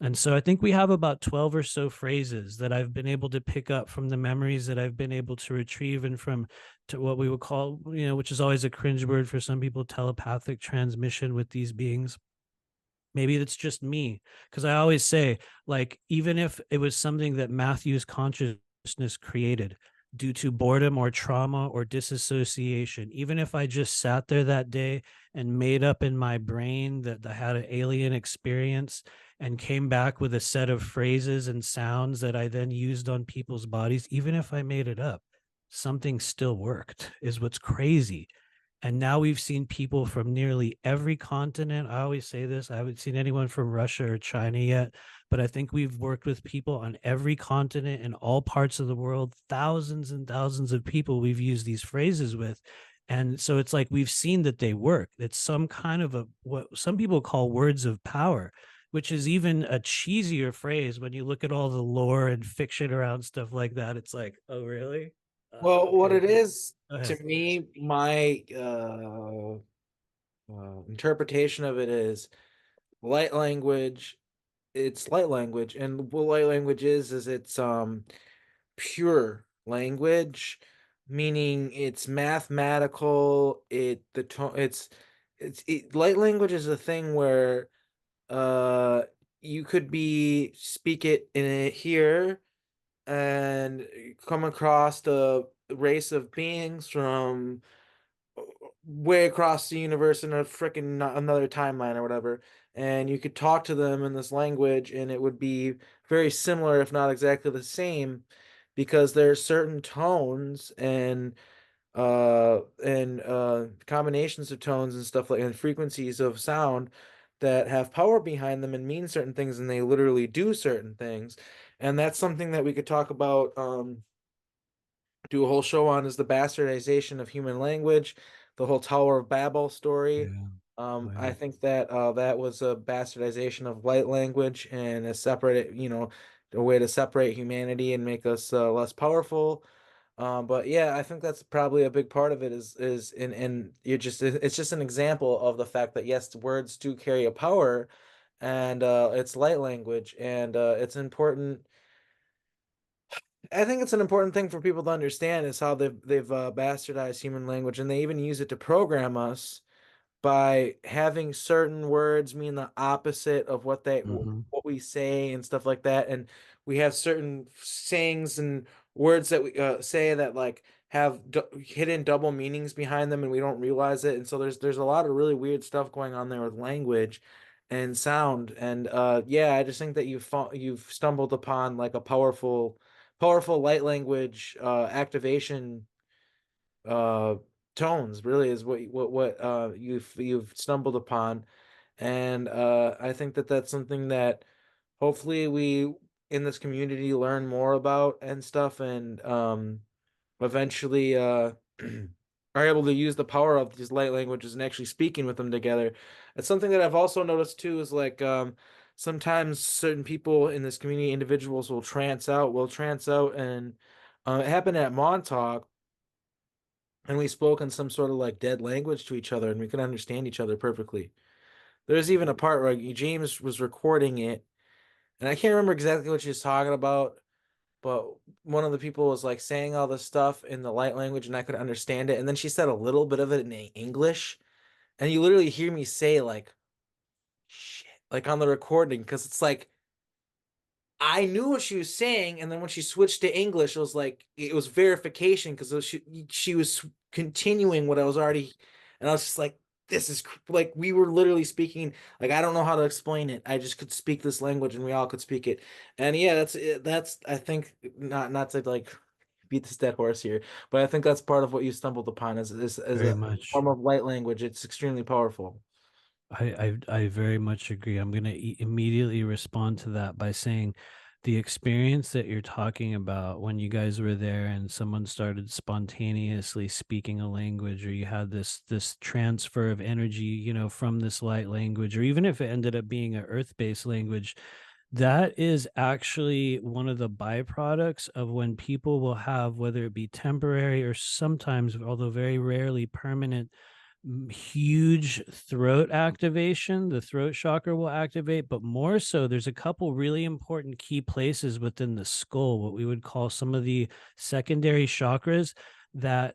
Speaker 3: And so I think we have about 12 or so phrases that I've been able to pick up from the memories that I've been able to retrieve, and from to what we would call, which is always a cringe word for some people, telepathic transmission with these beings. Maybe it's just me, because I always say, like, even if it was something that Matthew's consciousness created due to boredom or trauma or disassociation, even if I just sat there that day and made up in my brain that I had an alien experience and came back with a set of phrases and sounds that I then used on people's bodies, even if I made it up, something still worked, is what's crazy. And now we've seen people from nearly every continent. I always say this, I haven't seen anyone from Russia or China yet, but I think we've worked with people on every continent in all parts of the world, thousands and thousands of people we've used these phrases with. And so it's like we've seen that they work. It's some kind of what some people call words of power, which is even a cheesier phrase when you look at all the lore and fiction around stuff like that. It's like, oh, really?
Speaker 2: Well, what
Speaker 3: Okay.
Speaker 2: it is
Speaker 3: Go
Speaker 2: to
Speaker 3: ahead.
Speaker 2: me, my interpretation of it is light language. It's light language, and what light language is it's pure language, meaning it's mathematical. The tone light language is a thing where uh you could be speak it in it here and come across the race of beings from way across the universe in a freaking another timeline or whatever, and you could talk to them in this language and it would be very similar if not exactly the same, because there are certain tones and combinations of tones and stuff like and frequencies of sound that have power behind them and mean certain things, and they literally do certain things. And that's something that we could talk about, do a whole show on, is the bastardization of human language, the whole Tower of Babel story.
Speaker 3: Yeah. Oh,
Speaker 2: I
Speaker 3: yeah.
Speaker 2: think that that was a bastardization of light language and a separate, a way to separate humanity and make us less powerful. But yeah, I think that's probably a big part of it is and it's just an example of the fact that yes, words do carry a power, and it's light language, and it's important. I think it's an important thing for people to understand is how they've bastardized human language, and they even use it to program us by having certain words mean the opposite of
Speaker 3: Mhm.
Speaker 2: what we say and stuff like that. And we have certain sayings and words that we say that like have hidden double meanings behind them, and we don't realize it. And so there's a lot of really weird stuff going on there with language and sound. And yeah, I just think that you've stumbled upon like a powerful light language activation uh tones, really, is what you've stumbled upon. And I think that that's something that hopefully we in this community learn more about and stuff, and eventually are able to use the power of these light languages and actually speaking with them together. It's something that I've also noticed too is like sometimes certain people in this community, individuals will trance out, and it happened at Montauk, and we spoke in some sort of like dead language to each other, and we could understand each other perfectly. There's even a part where James was recording it, and I can't remember exactly what she was talking about, but one of the people was like saying all this stuff in the light language, and I could understand it. And then she said a little bit of it in English, and you literally hear me say like shit, like on the recording, because it's like I knew what she was saying, and then when she switched to English, it was like it was verification because she was continuing what I was already, and I was just like, this is like we were literally speaking. Like I don't know how to explain it. I just could speak this language, and we all could speak it. And yeah, that's it. That's I think not to like beat this dead horse here, but I think that's part of what you stumbled upon as
Speaker 3: Very
Speaker 2: a
Speaker 3: much.
Speaker 2: form of light language. It's extremely powerful.
Speaker 3: I very much agree. I'm going to immediately respond to that by saying the experience that you're talking about when you guys were there and someone started spontaneously speaking a language, or you had this transfer of energy, you know, from this light language, or even if it ended up being an earth-based language, that is actually one of the byproducts of when people will have, whether it be temporary or sometimes, although very rarely permanent, huge throat activation. The throat chakra will activate, but more so there's a couple really important key places within the skull, what we would call some of the secondary chakras, that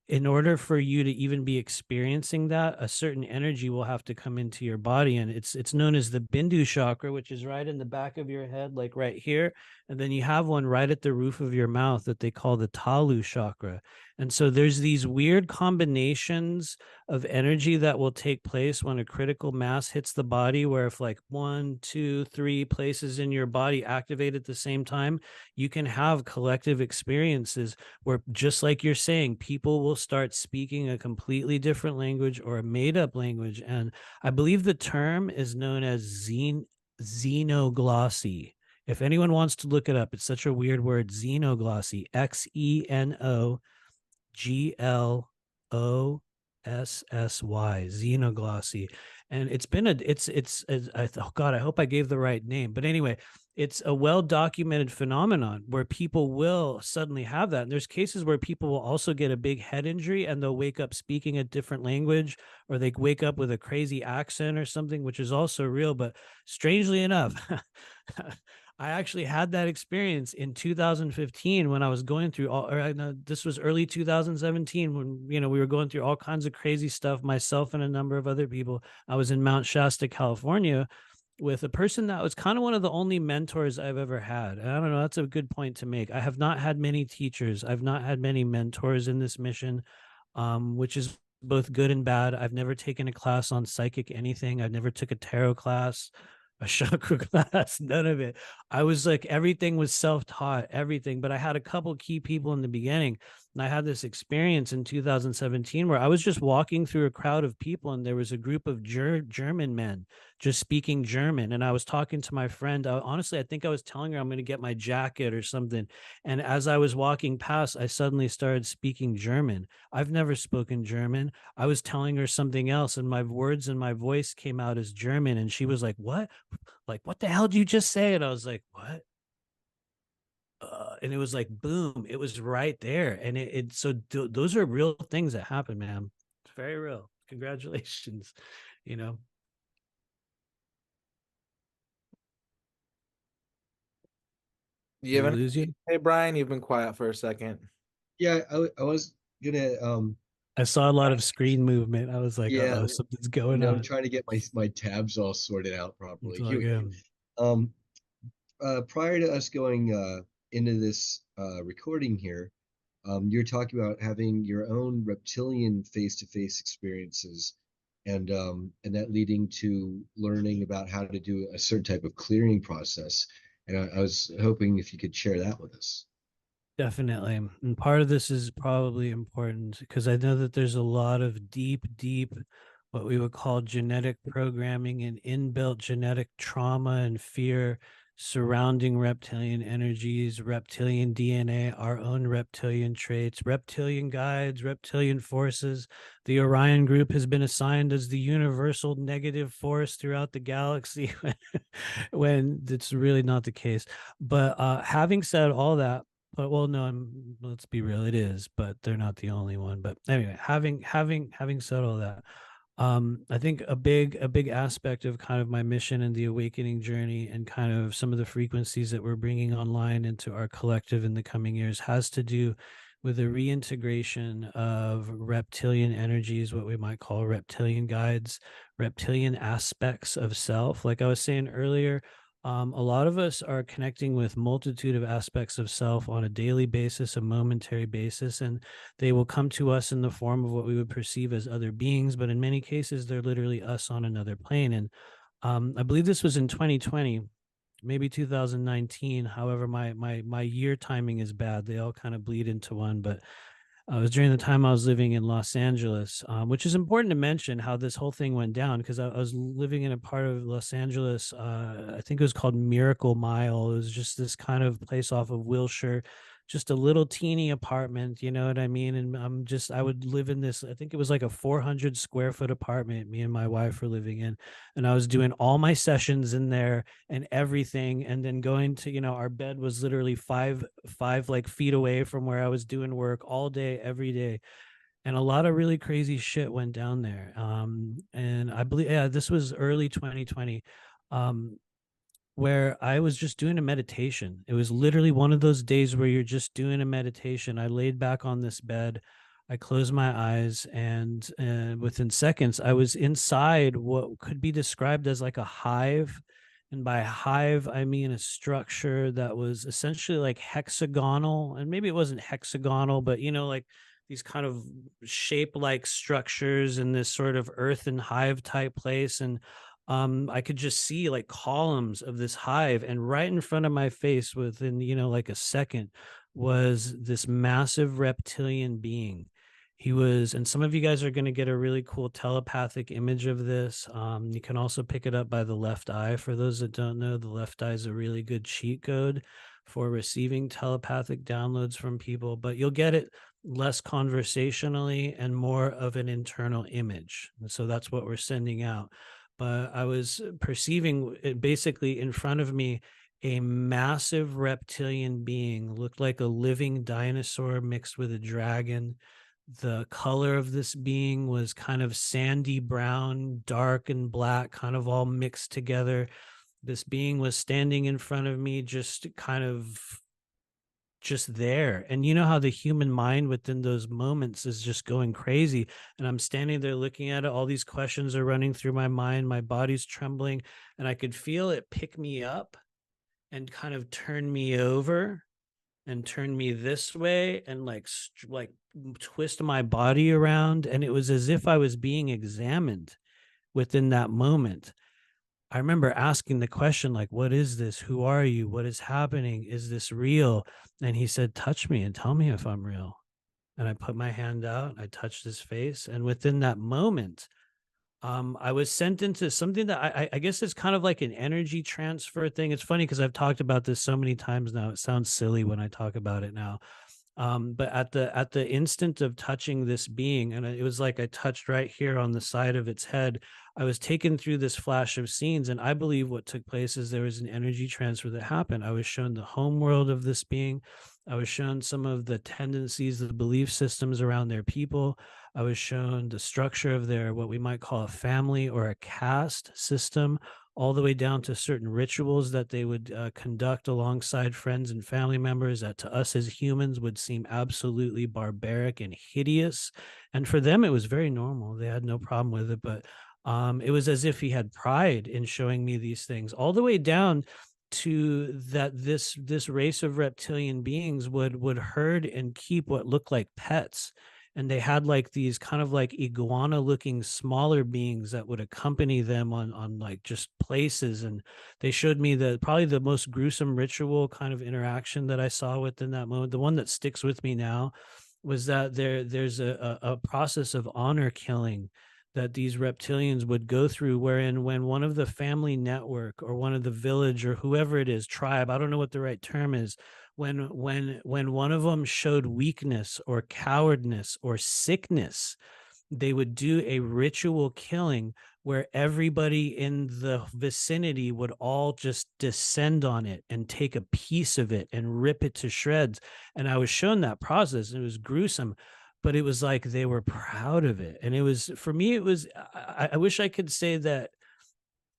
Speaker 3: in order for you to even be experiencing that, a certain energy will have to come into your body, and it's known as the bindu chakra, which is right in the back of your head, like right here. And then you have one right at the roof of your mouth that they call the talu chakra. And so there's these weird combinations of energy that will take place when a critical mass hits the body, where if like 1, 2, 3 places in your body activate at the same time, you can have collective experiences where, just like you're saying, people will start speaking a completely different language or a made up language. And I believe the term is known as xenoglossy. If anyone wants to look it up, it's such a weird word, xenoglossy, XENOGLOSSY, xenoglossy. And it's been oh God, I hope I gave the right name. But anyway, it's a well-documented phenomenon where people will suddenly have that. And there's cases where people will also get a big head injury and they'll wake up speaking a different language, or they wake up with a crazy accent or something, which is also real. But strangely enough, I actually had that experience in 2015 when I was going through this was early 2017 when, you know, we were going through all kinds of crazy stuff, myself and a number of other people. I was in Mount Shasta, California, with a person that was kind of one of the only mentors I've ever had. And I don't know, that's a good point to make. I have not had many teachers. I've not had many mentors in this mission, which is both good and bad. I've never taken a class on psychic anything. I've never took a tarot class, a chakra class, none of it. I was like, everything was self-taught, everything. But I had a couple key people in the beginning. And I had this experience in 2017 where I was just walking through a crowd of people, and there was a group of German men just speaking German. And I was talking to my friend. Honestly, I think I was telling her I'm going to get my jacket or something. And as I was walking past, I suddenly started speaking German. I've never spoken German. I was telling her something else, and my words and my voice came out as German. And she was like, "What? Like, what the hell did you just say?" And I was like, "What?" And it was like, boom, it was right there. And those are real things that happen, man. It's very real. Congratulations. You know,
Speaker 2: You
Speaker 3: did
Speaker 2: have
Speaker 3: we
Speaker 2: any?
Speaker 3: lose you?
Speaker 2: Hey Brian, you've been quiet for a second.
Speaker 4: Yeah, I was gonna
Speaker 3: I saw a lot of screen movement. I was like,
Speaker 4: yeah,
Speaker 3: uh-oh, something's
Speaker 4: you
Speaker 3: going
Speaker 4: know, I'm
Speaker 3: on.
Speaker 4: trying to get my tabs all sorted out
Speaker 3: It's
Speaker 4: properly.
Speaker 3: all good.
Speaker 4: Um, Prior to us going into this recording here, you're talking about having your own reptilian face-to-face experiences, and that leading to learning about how to do a certain type of clearing process. And I was hoping if you could share that with us.
Speaker 3: Definitely. And part of this is probably important because I know that there's a lot of deep, what we would call genetic programming and inbuilt genetic trauma and fear surrounding reptilian energies, reptilian DNA, our own reptilian traits, reptilian guides, reptilian forces. The Orion group has been assigned as the universal negative force throughout the galaxy when it's really not the case. But having said all that, but well, no, let's be real, it is, but they're not the only one. But anyway, having said all that, I think a big aspect of kind of my mission and the awakening journey and kind of some of the frequencies that we're bringing online into our collective in the coming years has to do with the reintegration of reptilian energies, what we might call reptilian guides, reptilian aspects of self. Like I was saying earlier, a lot of us are connecting with multitude of aspects of self on a daily basis, a momentary basis, and they will come to us in the form of what we would perceive as other beings, but in many cases, they're literally us on another plane. And I believe this was in 2020, maybe 2019. However, my year timing is bad. They all kind of bleed into one, but it was during the time I was living in Los Angeles, which is important to mention how this whole thing went down, because I was living in a part of Los Angeles. I think it was called Miracle Mile. It was just this kind of place off of Wilshire, just a little teeny apartment, you know what I mean? And I would live in this, I think it was like a 400 square foot apartment me and my wife were living in. And I was doing all my sessions in there and everything. And then going to, our bed was literally five like feet away from where I was doing work all day, every day. And a lot of really crazy shit went down there. And I believe, yeah, this was early 2020. Where I was just doing a meditation. It was literally one of those days where you're just doing a meditation. I laid back on this bed, I closed my eyes, and within seconds, I was inside what could be described as like a hive. And by hive, I mean a structure that was essentially like hexagonal. And maybe it wasn't hexagonal, but like these kind of shape-like structures in this sort of earth and hive type place. And I could just see like columns of this hive, and right in front of my face within, like a second, was this massive reptilian being. He was, and some of you guys are going to get a really cool telepathic image of this. You can also pick it up by the left eye. For those that don't know, the left eye is a really good cheat code for receiving telepathic downloads from people, but you'll get it less conversationally and more of an internal image. And so that's what we're sending out. But I was perceiving it basically in front of me, a massive reptilian being, looked like a living dinosaur mixed with a dragon. The color of this being was kind of sandy brown, dark and black, kind of all mixed together. This being was standing in front of me, just kind of just there. And you know how the human mind within those moments is just going crazy. And I'm standing there looking at it. All these questions are running through my mind. My body's trembling, and I could feel it pick me up and kind of turn me over and turn me this way and like twist my body around. And it was as if I was being examined within that moment. I remember asking the question, like, what is this? Who are you? What is happening? Is this real? And he said, touch me and tell me if I'm real. And I put my hand out, I touched his face. And within that moment, I was sent into something that I guess is kind of like an energy transfer thing. It's funny because I've talked about this so many times now. It sounds silly when I talk about it now. But at the instant of touching this being, and it was like I touched right here on the side of its head, I was taken through this flash of scenes. And I believe what took place is there was an energy transfer that happened. I was shown the home world of this being. I was shown some of the tendencies, the belief systems around their people. I was shown the structure of their, what we might call a family or a caste system, all the way down to certain rituals that they would conduct alongside friends and family members that to us as humans would seem absolutely barbaric and hideous. And for them, it was very normal. They had no problem with it. But it was as if he had pride in showing me these things, all the way down to that this race of reptilian beings would herd and keep what looked like pets. And they had like these kind of like iguana looking smaller beings that would accompany them on like just places. And they showed me probably the most gruesome ritual kind of interaction that I saw within that moment. The one that sticks with me now was that there's a process of honor killing that these reptilians would go through, wherein when one of the family network or one of the village or whoever it is, tribe, I don't know what the right term is, when one of them showed weakness or cowardness or sickness, they would do a ritual killing where everybody in the vicinity would all just descend on it and take a piece of it and rip it to shreds. And I was shown that process, and it was gruesome, but it was like they were proud of it. And it was, for me, it was, I wish I could say that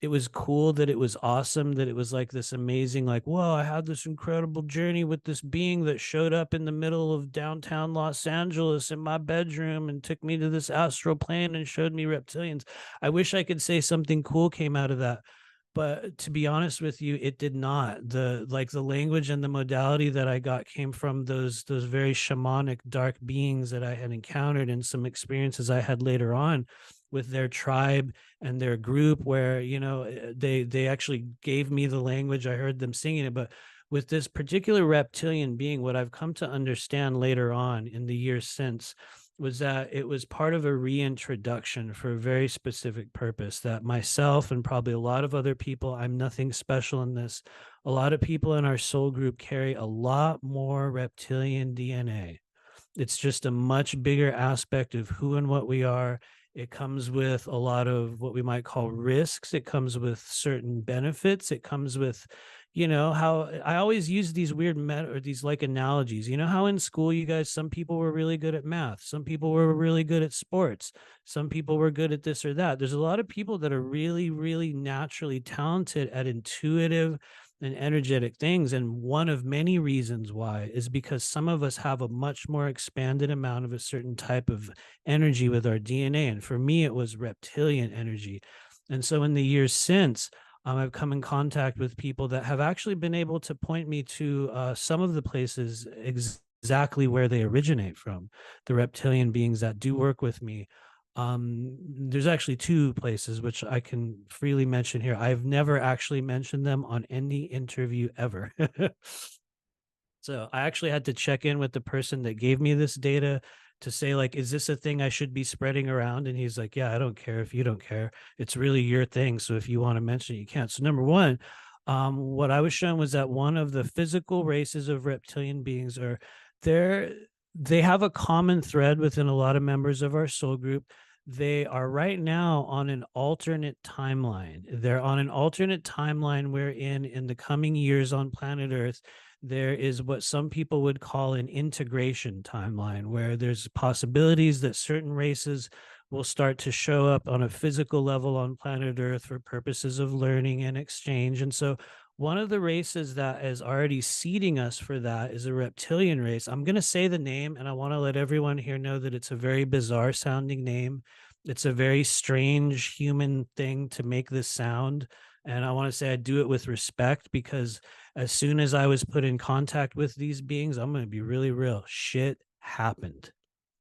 Speaker 3: it was cool, that it was awesome, that it was like this amazing, like, whoa, I had this incredible journey with this being that showed up in the middle of downtown Los Angeles in my bedroom and took me to this astral plane and showed me reptilians. I wish I could say something cool came out of that. But to be honest with you, it did not. The language and the modality that I got came from those very shamanic dark beings that I had encountered, and some experiences I had later on with their tribe and their group, where, you know, they actually gave me the language. I heard them singing it. But with this particular reptilian being, what I've come to understand later on in the years since was that it was part of a reintroduction for a very specific purpose, that myself and probably a lot of other people, I'm nothing special in this, a lot of people in our soul group carry a lot more reptilian DNA. It's just a much bigger aspect of who and what we are. It comes with a lot of what we might call risks. It comes with certain benefits. It comes with, you know, how I always use these weird or these like analogies. You know how in school, you guys, some people were really good at math, some people were really good at sports, some people were good at this or that. There's a lot of people that are really, really naturally talented at intuitive and energetic things. And one of many reasons why is because some of us have a much more expanded amount of a certain type of energy with our DNA. And for me, it was reptilian energy. And so in the years since, I've come in contact with people that have actually been able to point me to some of the places exactly where they originate from, the reptilian beings that do work with me. There's actually two places which I can freely mention here. I've never actually mentioned them on any interview ever. So I actually had to check in with the person that gave me this data to say, like, is this a thing I should be spreading around? And he's like, yeah, I don't care if you don't care. It's really your thing. So if you want to mention it, you can. So number one, what I was shown was that one of the physical races of reptilian beings are they have a common thread within a lot of members of our soul group. They are right now on an alternate timeline. They're on an alternate timeline wherein in the coming years on planet Earth, there is what some people would call an integration timeline, where there's possibilities that certain races will start to show up on a physical level on planet Earth for purposes of learning and exchange. And so one of the races that is already seeding us for that is a reptilian race. I'm going to say the name, and I want to let everyone here know that it's a very bizarre sounding name. It's a very strange human thing to make this sound. And I want to say I do it with respect, because as soon as I was put in contact with these beings, I'm going to be really real. Shit happened.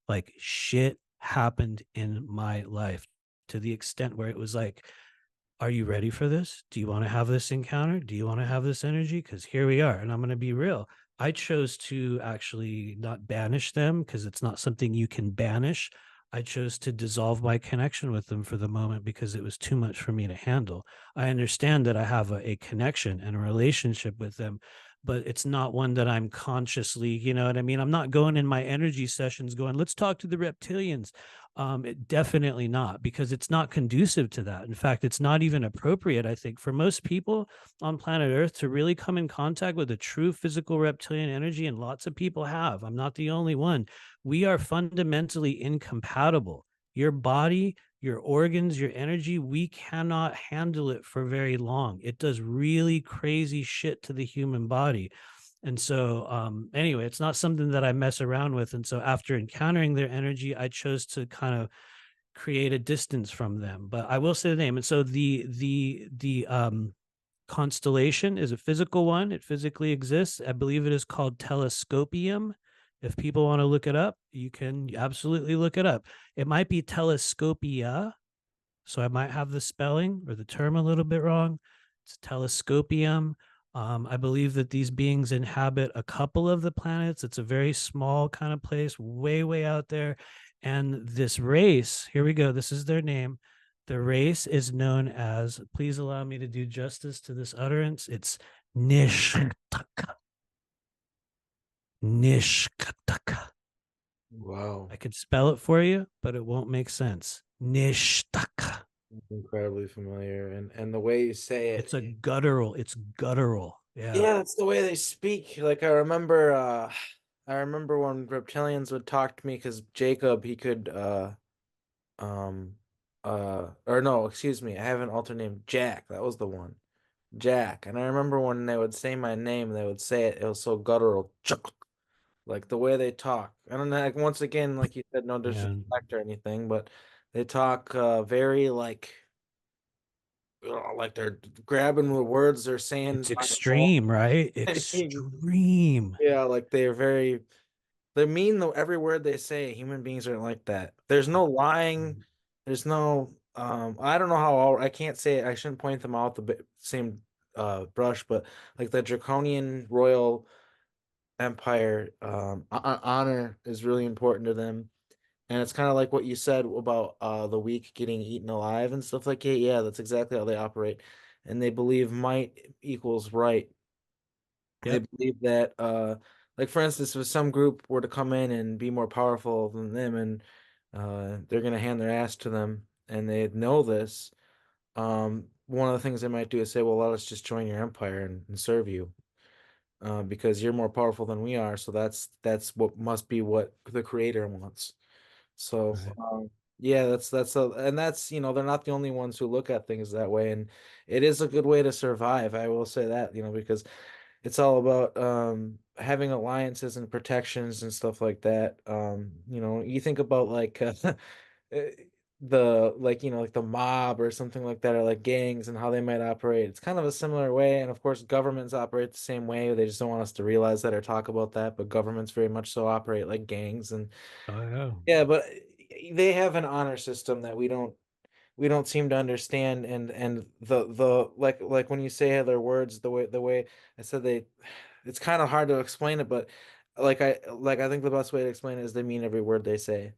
Speaker 3: Like, shit happened in my life, to the extent where it was like, are you ready for this? Do you want to have this encounter? Do you want to have this energy? Because here we are. And I'm going to be real. I chose to actually not banish them, because it's not something you can banish. I chose to dissolve my connection with them for the moment, because it was too much for me to handle. I understand that I have a connection and a relationship with them, but it's not one that I'm consciously, you know what I mean? I'm not going in my energy sessions going, let's talk to the reptilians. Definitely not, because it's not conducive to that. In fact, it's not even appropriate, I think, for most people on planet Earth to really come in contact with a true physical reptilian energy. And lots of people have. I'm not the only one. We are fundamentally incompatible. Your body, your organs, your energy, we cannot handle it for very long. It does really crazy shit to the human body. And so anyway, it's not something that I mess around with. And so after encountering their energy, I chose to kind of create a distance from them. But I will say the name. And so the constellation is a physical one. It physically exists. I believe it is called telescopium. If people want to look it up, you can absolutely look it up. It might be telescopia, so I might have the spelling or the term a little bit wrong. It's telescopium. I believe that these beings inhabit a couple of the planets. It's a very small kind of place, way, way out there. And this race, here we go. This is their name. The race is known as, please allow me to do justice to this utterance. It's Nishtaka. Nishkataka.
Speaker 2: Wow.
Speaker 3: I could spell it for you, but it won't make sense. Nishtaka.
Speaker 2: Incredibly familiar. And the way you say it.
Speaker 3: It's a guttural. It's guttural. Yeah.
Speaker 2: Yeah, it's the way they speak. Like I remember when reptilians would talk to me because Jacob, he could or no, excuse me, I have an alter name, Jack. That was the one. Jack. And I remember when they would say my name, they would say it was so guttural. Chuck. Like the way they talk. I don't know, like once again, like you said, no
Speaker 3: Yeah.
Speaker 2: disrespect or anything, but they talk very like they're grabbing the words they're saying.
Speaker 3: It's extreme, right? Extreme.
Speaker 2: Yeah, like they mean though every word they say. Human beings are like that. There's no lying. There's no I don't know how I can't say it. I shouldn't point them out the same brush, but like the draconian royal empire, honor is really important to them. And it's kind of like what you said about the weak getting eaten alive and stuff like that. Yeah, that's exactly how they operate. And they believe might equals right. They
Speaker 3: Yep.
Speaker 2: believe that like for instance, if some group were to come in and be more powerful than them and they're gonna hand their ass to them and they know this, one of the things they might do is say, well, let us just join your empire and serve you. Because you're more powerful than we are, so that's what must be what the creator wants. So
Speaker 3: Right.
Speaker 2: yeah, and that's they're not the only ones who look at things that way, and it is a good way to survive. I will say that because it's all about having alliances and protections and stuff like that. You think about like eh, the like the mob or something like that, or like gangs and how they might operate. It's kind of a similar way, and of course governments operate the same way. They just don't want us to realize that or talk about that, but governments very much so operate like gangs. And
Speaker 3: Oh yeah.
Speaker 2: yeah, but they have an honor system that we don't seem to understand. And the like when you say their words, the way I said, it's kind of hard to explain it, but I think the best way to explain it is they mean every word they say.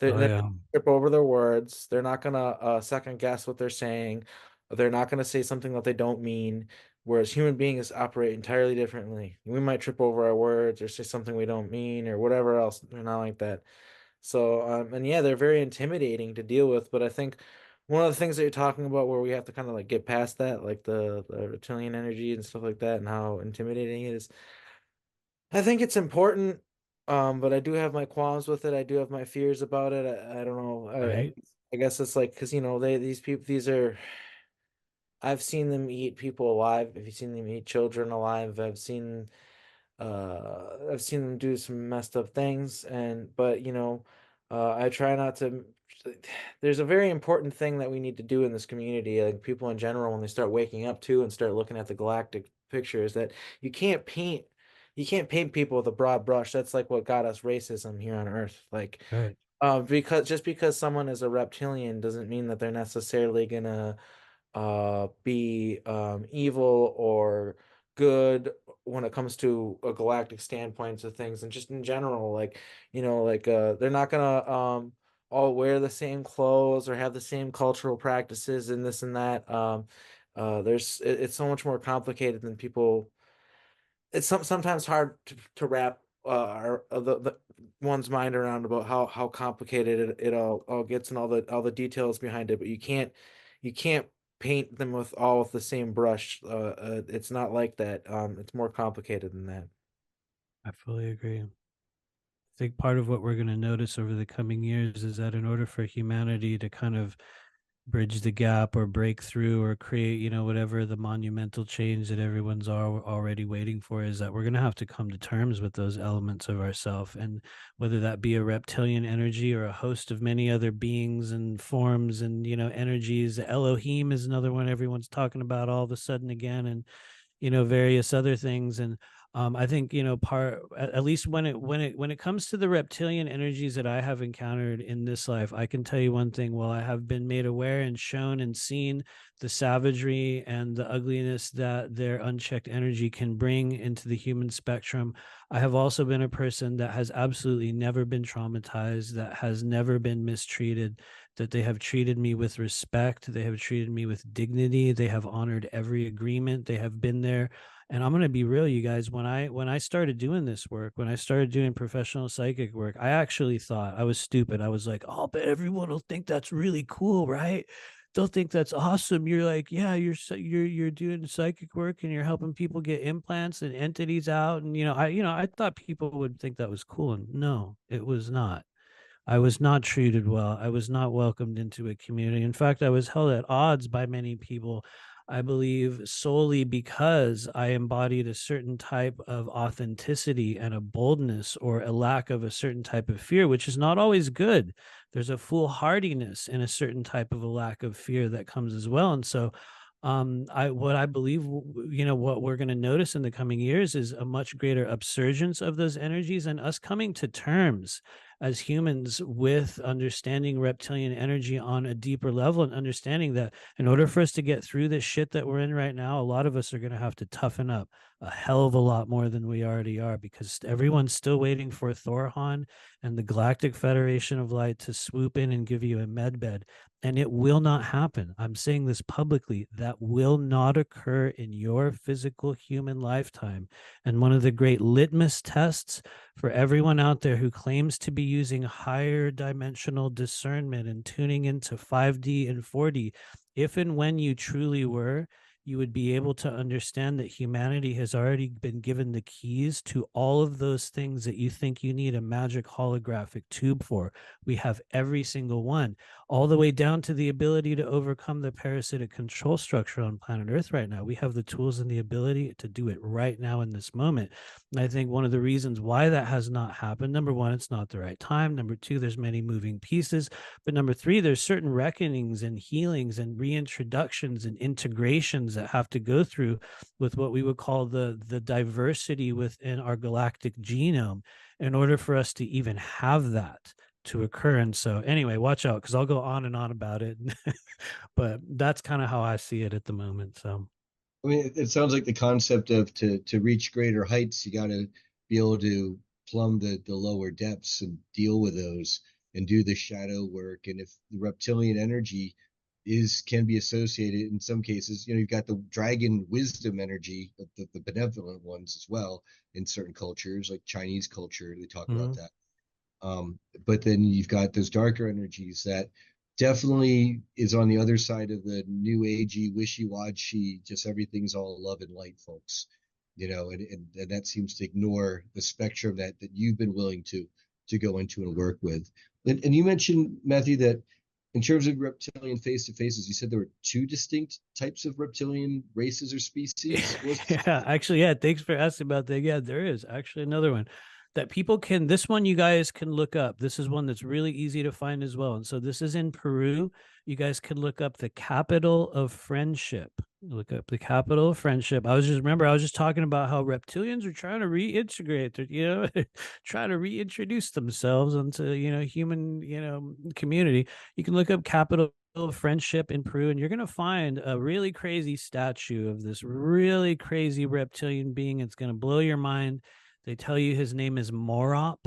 Speaker 2: They're,
Speaker 3: Oh
Speaker 2: they're
Speaker 3: yeah.
Speaker 2: not gonna trip over their words. They're not gonna second guess what they're saying. They're not gonna say something that they don't mean. Whereas human beings operate entirely differently. We might trip over our words or say something we don't mean or whatever else. They're not like that. So and yeah, they're very intimidating to deal with. But I think one of the things that you're talking about where we have to kind of like get past that, like the reptilian energy and stuff like that, and how intimidating it is. I think it's important, but I do have my qualms with it. I do have my fears about it. I don't know.
Speaker 3: Right.
Speaker 2: I guess it's like because these people I've seen them eat people alive. Have you seen them eat children alive? I've seen them do some messed up things, but I try not to. There's a very important thing that we need to do in this community, like people in general, when they start waking up to and start looking at the galactic picture, is that you can't paint you can't paint people with a broad brush. That's like what got us racism here on Earth. Like,
Speaker 3: Right.
Speaker 2: because someone is a reptilian doesn't mean that they're necessarily gonna be evil or good when it comes to a galactic standpoint of things. And just in general, like they're not gonna all wear the same clothes or have the same cultural practices and this and that. It's so much more complicated than people. It's sometimes hard to wrap the one's mind around about how complicated it all gets and all the details behind it. But you can't paint them with the same brush. It's not like that. It's more complicated than that.
Speaker 3: I fully agree. I think part of what we're going to notice over the coming years is that in order for humanity to kind of bridge the gap or break through or create, whatever the monumental change that everyone's already waiting for, is that we're going to have to come to terms with those elements of ourself. And whether that be a reptilian energy or a host of many other beings and forms and, energies. Elohim is another one everyone's talking about all of a sudden again. And various other things. And I think, you know, at least when it comes to the reptilian energies that I have encountered in this life, I can tell you one thing. While I have been made aware and shown and seen the savagery and the ugliness that their unchecked energy can bring into the human spectrum, I have also been a person that has absolutely never been traumatized, that has never been mistreated, that they have treated me with respect, they have treated me with dignity, they have honored every agreement, they have been there. And I'm going to be real, you guys, when I started doing this work, when I started doing professional psychic work, I actually thought I was stupid. I was like, oh, but everyone will think that's really cool, right? They'll think that's awesome. You're like, yeah, you're doing psychic work and you're helping people get implants and entities out. And I thought people would think that was cool. And no, it was not. I was not treated well. I was not welcomed into a community. In fact, I was held at odds by many people, I believe, solely because I embodied a certain type of authenticity and a boldness, or a lack of a certain type of fear, which is not always good. There's a foolhardiness in a certain type of a lack of fear that comes as well. And so I believe, what we're going to notice in the coming years is a much greater upsurgence of those energies, and us coming to terms as humans with understanding reptilian energy on a deeper level, and understanding that in order for us to get through this shit that we're in right now, a lot of us are going to have to toughen up a hell of a lot more than we already are, because everyone's still waiting for Thorhan and the Galactic Federation of Light to swoop in and give you a med bed. And it will not happen. I'm saying this publicly. That will not occur in your physical human lifetime. And one of the great litmus tests for everyone out there who claims to be using higher dimensional discernment and tuning into 5D and 4D, if and when you truly were, you would be able to understand that humanity has already been given the keys to all of those things that you think you need a magic holographic tube for. We have every single one, all the way down to the ability to overcome the parasitic control structure on planet Earth right now. We have the tools and the ability to do it right now in this moment. And I think one of the reasons why that has not happened, number one, it's not the right time. Number two, there's many moving pieces. But number three, there's certain reckonings and healings and reintroductions and integrations that have to go through with what we would call the diversity within our galactic genome, in order for us to even have that to occur. And so anyway, watch out, because I'll go on and on about it. But that's kind of how I see it at the moment. So
Speaker 4: I mean, it sounds like the concept of to reach greater heights, you got to be able to plumb the lower depths and deal with those and do the shadow work. And if the reptilian energy can be associated in some cases, you've got the dragon wisdom energy, the benevolent ones as well in certain cultures, like Chinese culture, they talk about that. But then you've got those darker energies that definitely is on the other side of the new agey, wishy-washy, just everything's all love and light, folks. And that seems to ignore the spectrum that you've been willing to go into and work with. And you mentioned, Matthew, that in terms of reptilian face-to-faces, you said there were two distinct types of reptilian races or species.
Speaker 3: Yeah, actually, yeah, thanks for asking about that. Yeah, there is actually another one that people can, this one you guys can look up. This is one that's really easy to find as well. And so this is in Peru. You guys can look up the capital of friendship. Look up the capital of friendship. I was just talking about how reptilians are trying to reintegrate, trying to reintroduce themselves into, human, community. You can look up capital of friendship in Peru, and you're going to find a really crazy statue of this really crazy reptilian being. It's going to blow your mind. They tell you his name is Morop.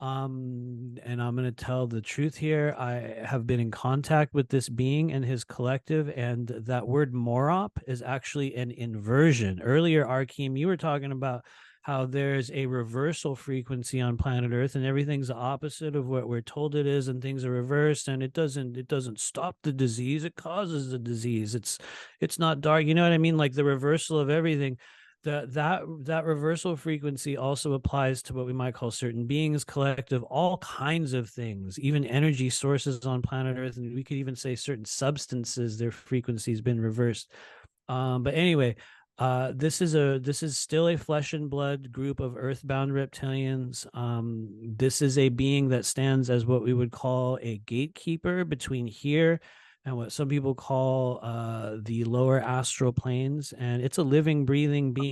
Speaker 3: And I'm going to tell the truth here. I have been in contact with this being and his collective, and that word Morop is actually an inversion. Earlier, Arkeem, you were talking about how there's a reversal frequency on planet Earth, and everything's the opposite of what we're told it is, and things are reversed, and it doesn't stop the disease, it causes the disease. It's not dark, you know what I mean? Like the reversal of everything. That reversal frequency also applies to what we might call certain beings, collective, all kinds of things, even energy sources on planet Earth, and we could even say certain substances, their frequency's been reversed. But anyway, this is still a flesh and blood group of earthbound reptilians. This is a being that stands as what we would call a gatekeeper between here and what some people call the lower astral planes, and it's a living, breathing being.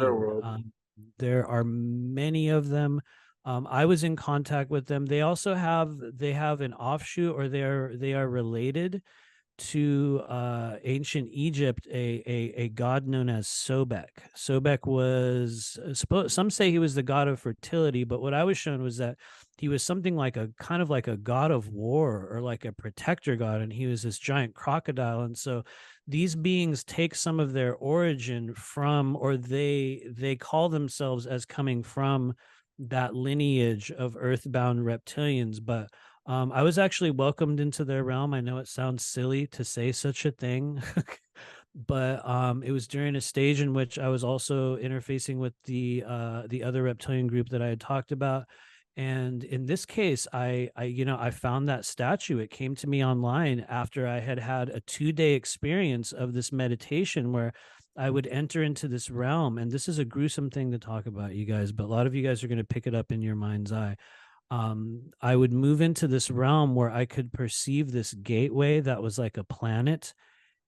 Speaker 3: There are many of them. I was in contact with them. They also have an offshoot, or they are related to ancient Egypt, a god known as Sobek. Sobek was some say he was the god of fertility, but what I was shown was that he was something like a kind of like a god of war, or like a protector god, and he was this giant crocodile. And so these beings take some of their origin from, or they call themselves as coming from, that lineage of earthbound reptilians. But I was actually welcomed into their realm. I know it sounds silly to say such a thing, but it was during a stage in which I was also interfacing with the other reptilian group that I had talked about. And in this case, I found that statue. It came to me online after I had had a 2-day experience of this meditation where I would enter into this realm. And this is a gruesome thing to talk about, you guys, but a lot of you guys are going to pick it up in your mind's eye. I would move into this realm where I could perceive this gateway that was like a planet,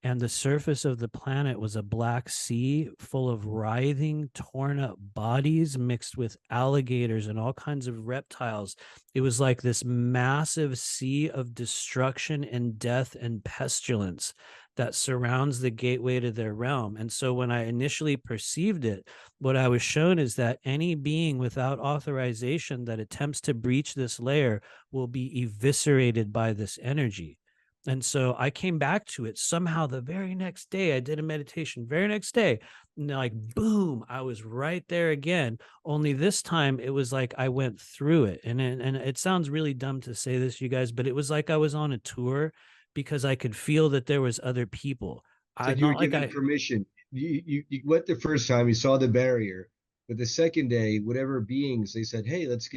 Speaker 3: and the surface of the planet was a black sea full of writhing, torn up bodies mixed with alligators and all kinds of reptiles. It was like this massive sea of destruction and death and pestilence that surrounds the gateway to their realm. And so when I initially perceived it, what I was shown is that any being without authorization that attempts to breach this layer will be eviscerated by this energy. And so I came back to it somehow the very next day. I did a meditation, very next day, and like, boom, I was right there again. Only this time it was like I went through it. And it sounds really dumb to say this, you guys, but it was like I was on a tour, because I could feel that there was other people.
Speaker 4: So
Speaker 3: I
Speaker 4: you were
Speaker 3: not like
Speaker 4: given
Speaker 3: I
Speaker 4: permission. You went the first time, you saw the barrier, but the second day, whatever beings, they said, hey, let's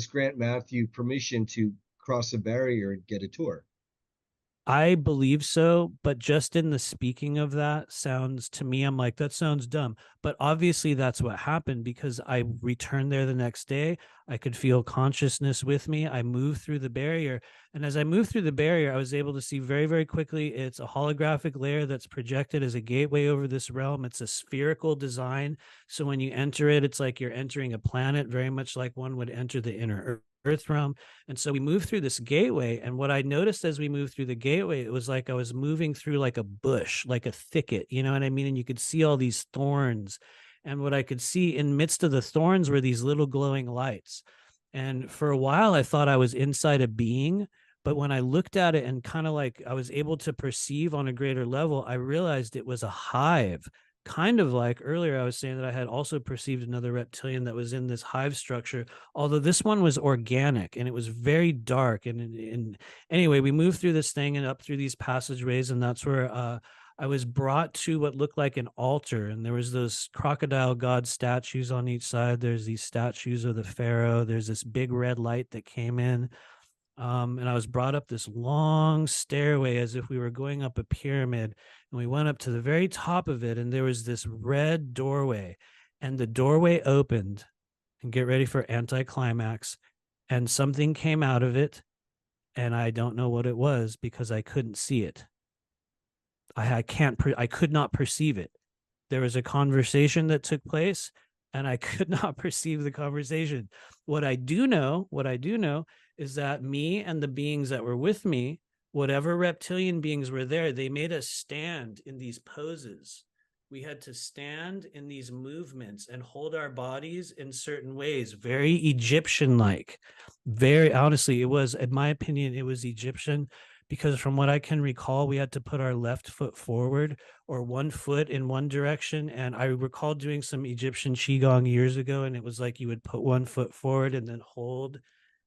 Speaker 4: grant Matthew permission to cross the barrier and get a tour.
Speaker 3: I believe so, but just in the speaking of that sounds to me, I'm like, that sounds dumb. But obviously that's what happened, because I returned there the next day. I could feel consciousness with me. I moved through the barrier. And as I moved through the barrier, I was able to see very, very quickly, it's a holographic layer that's projected as a gateway over this realm. It's a spherical design. So when you enter it, it's like you're entering a planet, very much like one would enter the inner Earth realm. And so we moved through this gateway. And what I noticed as we moved through the gateway, it was like I was moving through like a bush, like a thicket, you know what I mean? And you could see all these thorns. And what I could see in midst of the thorns were these little glowing lights. And for a while, I thought I was inside a being. But when I looked at it and kind of like I was able to perceive on a greater level, I realized it was a hive. Kind of like earlier, I was saying that I had also perceived another reptilian that was in this hive structure, although this one was organic and it was very dark. And anyway, we moved through this thing and up through these passageways, and that's where I was brought to what looked like an altar, and there was those crocodile god statues on each side. There's these statues of the pharaoh. There's this big red light that came in. And I was brought up this long stairway as if we were going up a pyramid, and we went up to the very top of it, and there was this red doorway, and the doorway opened, and get ready for anticlimax, and something came out of it, and I don't know what it was because I couldn't see it. I could not perceive it. There was a conversation that took place, and I could not perceive the conversation. What I do know is that me and the beings that were with me, whatever reptilian beings were there, they made us stand in these poses. We had to stand in these movements and hold our bodies in certain ways, very Egyptian-like. Very honestly, it was, in my opinion, it was Egyptian, because from what I can recall, we had to put our left foot forward or one foot in one direction. And I recall doing some Egyptian Qigong years ago, and it was like you would put one foot forward and then hold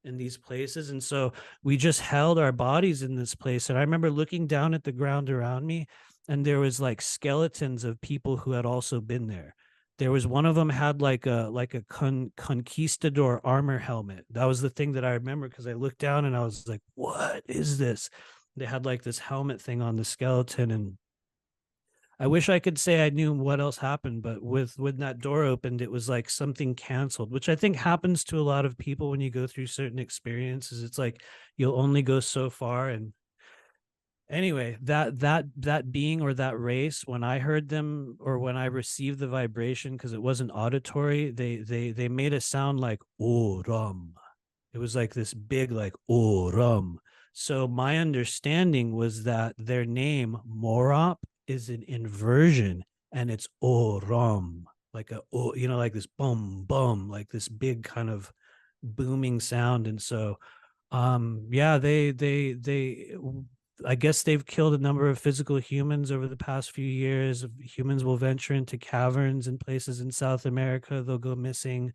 Speaker 3: in these places. And so we just held our bodies in this place. And I remember looking down at the ground around me, and there was like skeletons of people who had also been there. There was one of them had like a conquistador armor helmet. That was the thing that I remember, because I looked down and I was like, what is this? They had like this helmet thing on the skeleton, and I wish I could say I knew what else happened, but when that door opened, it was like something canceled, which I think happens to a lot of people when you go through certain experiences. It's like you'll only go so far, and anyway, that being or that race, when I heard them or when I received the vibration, because it wasn't auditory, they made a sound like oh rum. It was like this big like oh rum. So my understanding was that their name Morop is an inversion, and it's oh rum, like a oh, like this bum bum, like this big kind of booming sound. And so yeah, they I guess they've killed a number of physical humans over the past few years. Humans will venture into caverns and places in South America. They'll go missing.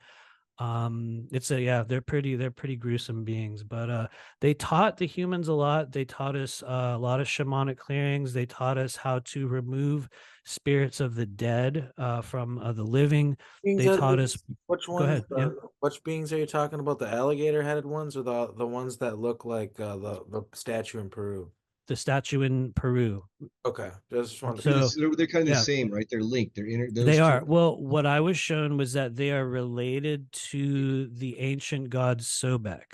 Speaker 3: It's a yeah, they're pretty gruesome beings, but they taught the humans a lot. They taught us a lot of shamanic clearings. They taught us how to remove spirits of the dead from the living.
Speaker 2: Beings
Speaker 3: They
Speaker 2: are
Speaker 3: taught
Speaker 2: these-
Speaker 3: us.
Speaker 2: which
Speaker 3: Go
Speaker 2: ones?
Speaker 3: ahead. Yeah.
Speaker 2: Which beings are you talking about? The alligator-headed ones, or the ones that look like the statue in Peru?
Speaker 3: The statue in Peru.
Speaker 2: Okay, just wanted
Speaker 3: So
Speaker 4: They're kind of
Speaker 3: yeah.
Speaker 4: the same, right? They're linked. They're those
Speaker 3: They
Speaker 4: two
Speaker 3: are. Well, what I was shown was that they are related to the ancient god Sobek,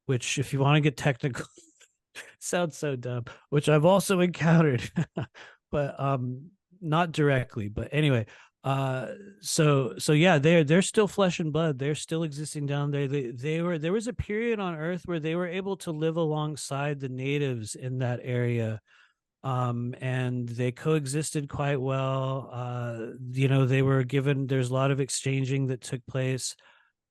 Speaker 3: which, if you want to get technical, sounds so dumb, which I've also encountered, but not directly. But anyway, so yeah, they're still flesh and blood. They're still existing down there. There was a period on Earth where they were able to live alongside the natives in that area, and they coexisted quite well. They were given, there's a lot of exchanging that took place.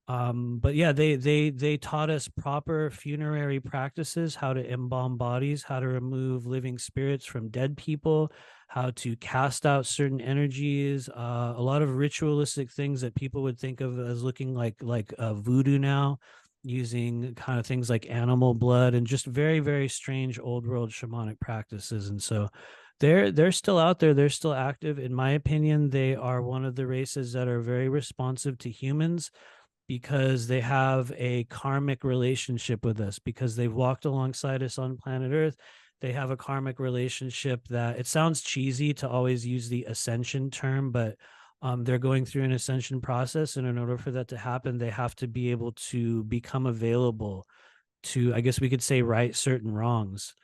Speaker 3: But yeah, they taught us proper funerary practices, how to embalm bodies, how to remove living spirits from dead people, how to cast out certain energies, a lot of ritualistic things that people would think of as looking like voodoo now, using kind of things like animal blood and just very, very strange old world shamanic practices. And so they're still out there. They're still active. In my opinion, they are one of the races that are very responsive to humans, because they have a karmic relationship with us, because they've walked alongside us on planet Earth. They have a karmic relationship that, it sounds cheesy to always use the ascension term, but they're going through an ascension process. And in order for that to happen, they have to be able to become available to, I guess we could say, right certain wrongs.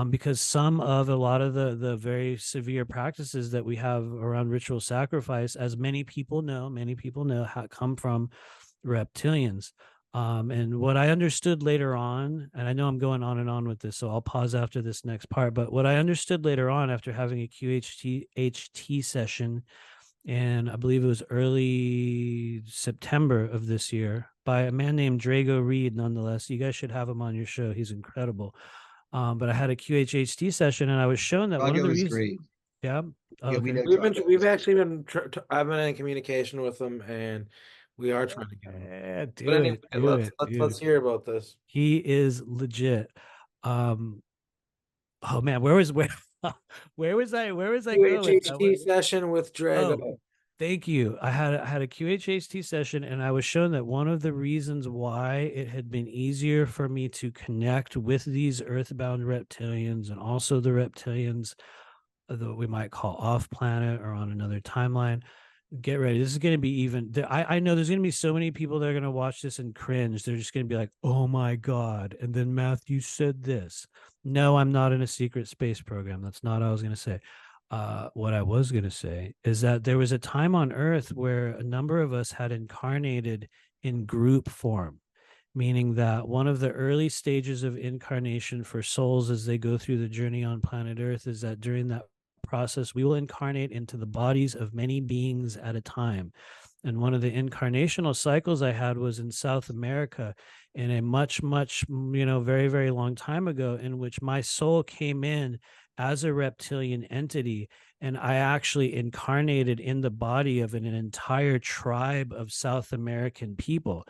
Speaker 3: Because some of a lot of the very severe practices that we have around ritual sacrifice, as many people know, come from reptilians. And what I understood later on, and I know I'm going on and on with this, so I'll pause after this next part, but what I understood later on after having a QHT session, and I believe it was early September of this year, by a man named Drago Reed, nonetheless. You guys should have him on your show. He's incredible. But I had a QHT session, and I was shown that one of the reasons. Great. Yeah.
Speaker 4: Yeah,
Speaker 2: okay. We've actually been. I've been in communication with him, and we are trying to get him.
Speaker 3: Yeah,
Speaker 2: Let's hear about this.
Speaker 3: He is legit. Oh man, where was I going?
Speaker 2: QHT session with Drago.
Speaker 3: Oh, thank you. I had a QHT session, and I was shown that one of the reasons why it had been easier for me to connect with these earthbound reptilians, and also the reptilians that we might call off planet or on another timeline. Get ready. This is going to be even. I know there's going to be so many people that are going to watch this and cringe. They're just going to be like, oh my God. And then Matthew said this. No, I'm not in a secret space program. That's not what I was going to say. What I was going to say is that there was a time on Earth where a number of us had incarnated in group form, meaning that one of the early stages of incarnation for souls as they go through the journey on planet Earth is that during that process, we will incarnate into the bodies of many beings at a time. And one of the incarnational cycles I had was in South America in a much, very, very long time ago, in which my soul came in as a reptilian entity, and I actually incarnated in the body of an entire tribe of South American people.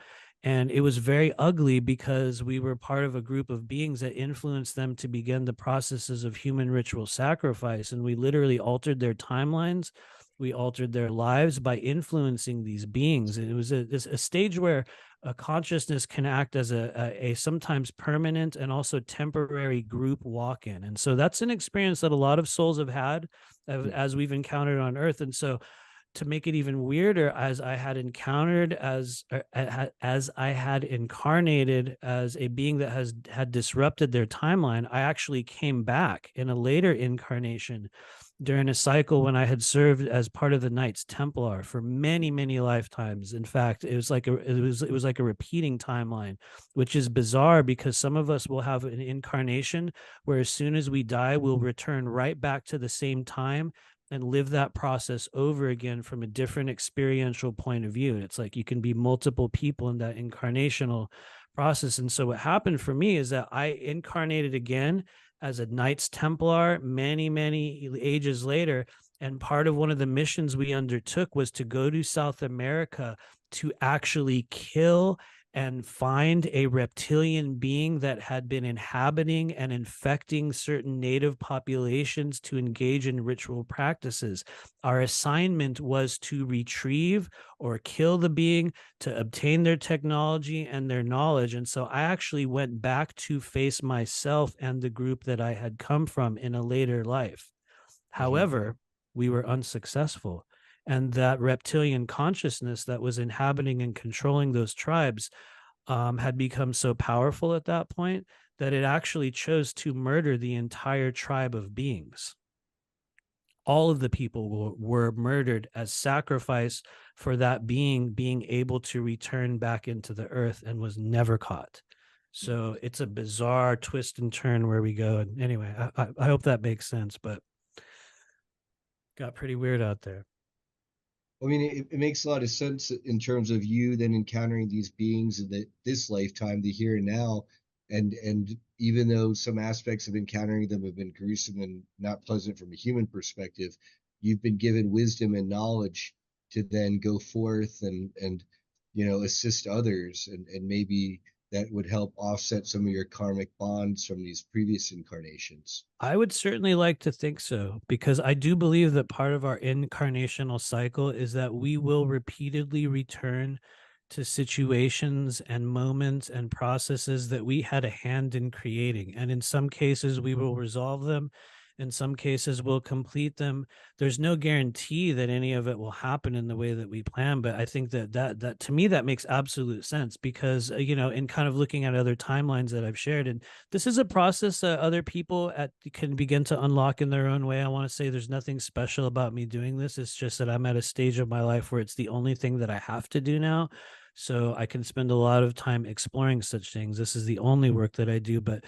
Speaker 3: And it was very ugly, because we were part of a group of beings that influenced them to begin the processes of human ritual sacrifice. And we literally altered their timelines. We altered their lives by influencing these beings. And it was a stage where a consciousness can act as a sometimes permanent and also temporary group walk-in. And so that's an experience that a lot of souls have had as we've encountered on Earth. And so to make it even weirder, as I had encountered as I had incarnated as a being that had disrupted their timeline, I actually came back in a later incarnation during a cycle when I had served as part of the Knights Templar for many, many lifetimes. In fact, it was like a repeating timeline, which is bizarre because some of us will have an incarnation where as soon as we die, we'll return right back to the same time and live that process over again from a different experiential point of view. It's like you can be multiple people in that incarnational process. And so what happened for me is that I incarnated again as a Knights Templar many, many ages later. And part of one of the missions we undertook was to go to South America to actually kill and find a reptilian being that had been inhabiting and infecting certain native populations to engage in ritual practices. Our assignment was to retrieve or kill the being, to obtain their technology and their knowledge. And so I actually went back to face myself and the group that I had come from in a later life. However, we were unsuccessful. And that reptilian consciousness that was inhabiting and controlling those tribes had become so powerful at that point that it actually chose to murder the entire tribe of beings. All of the people were murdered as sacrifice for that being able to return back into the earth, and was never caught. So it's a bizarre twist and turn where we go. And anyway, I hope that makes sense, but got pretty weird out there.
Speaker 4: I mean, it makes a lot of sense in terms of you then encountering these beings in this lifetime, the here and now, and even though some aspects of encountering them have been gruesome and not pleasant from a human perspective, you've been given wisdom and knowledge to then go forth and assist others, and maybe that would help offset some of your karmic bonds from these previous incarnations.
Speaker 3: I would certainly like to think so, because I do believe that part of our incarnational cycle is that we will repeatedly return to situations and moments and processes that we had a hand in creating. And in some cases, we will resolve them. In some cases, we'll complete them. There's no guarantee that any of it will happen in the way that we plan, but I think that to me, that makes absolute sense, because in kind of looking at other timelines that I've shared, and this is a process that other people can begin to unlock in their own way. I want to say there's nothing special about me doing this. It's just that I'm at a stage of my life where it's the only thing that I have to do now. So I can spend a lot of time exploring such things. This is the only work that I do, but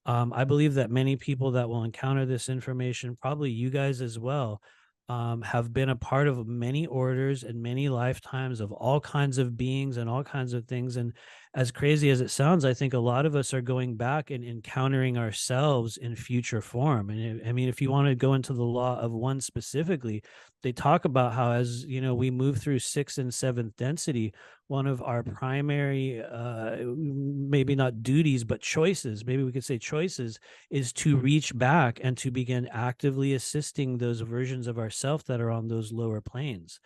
Speaker 3: I believe that many people that will encounter this information, probably you guys as well, have been a part of many orders and many lifetimes of all kinds of beings and all kinds of things. And as crazy as it sounds, I think a lot of us are going back and encountering ourselves in future form. And I mean, if you want to go into the law of one specifically, they talk about how, as we move through 6th and 7th density, one of our primary, maybe not duties, but choices, maybe we could say choices, is to reach back and to begin actively assisting those versions of ourselves that are on those lower planes.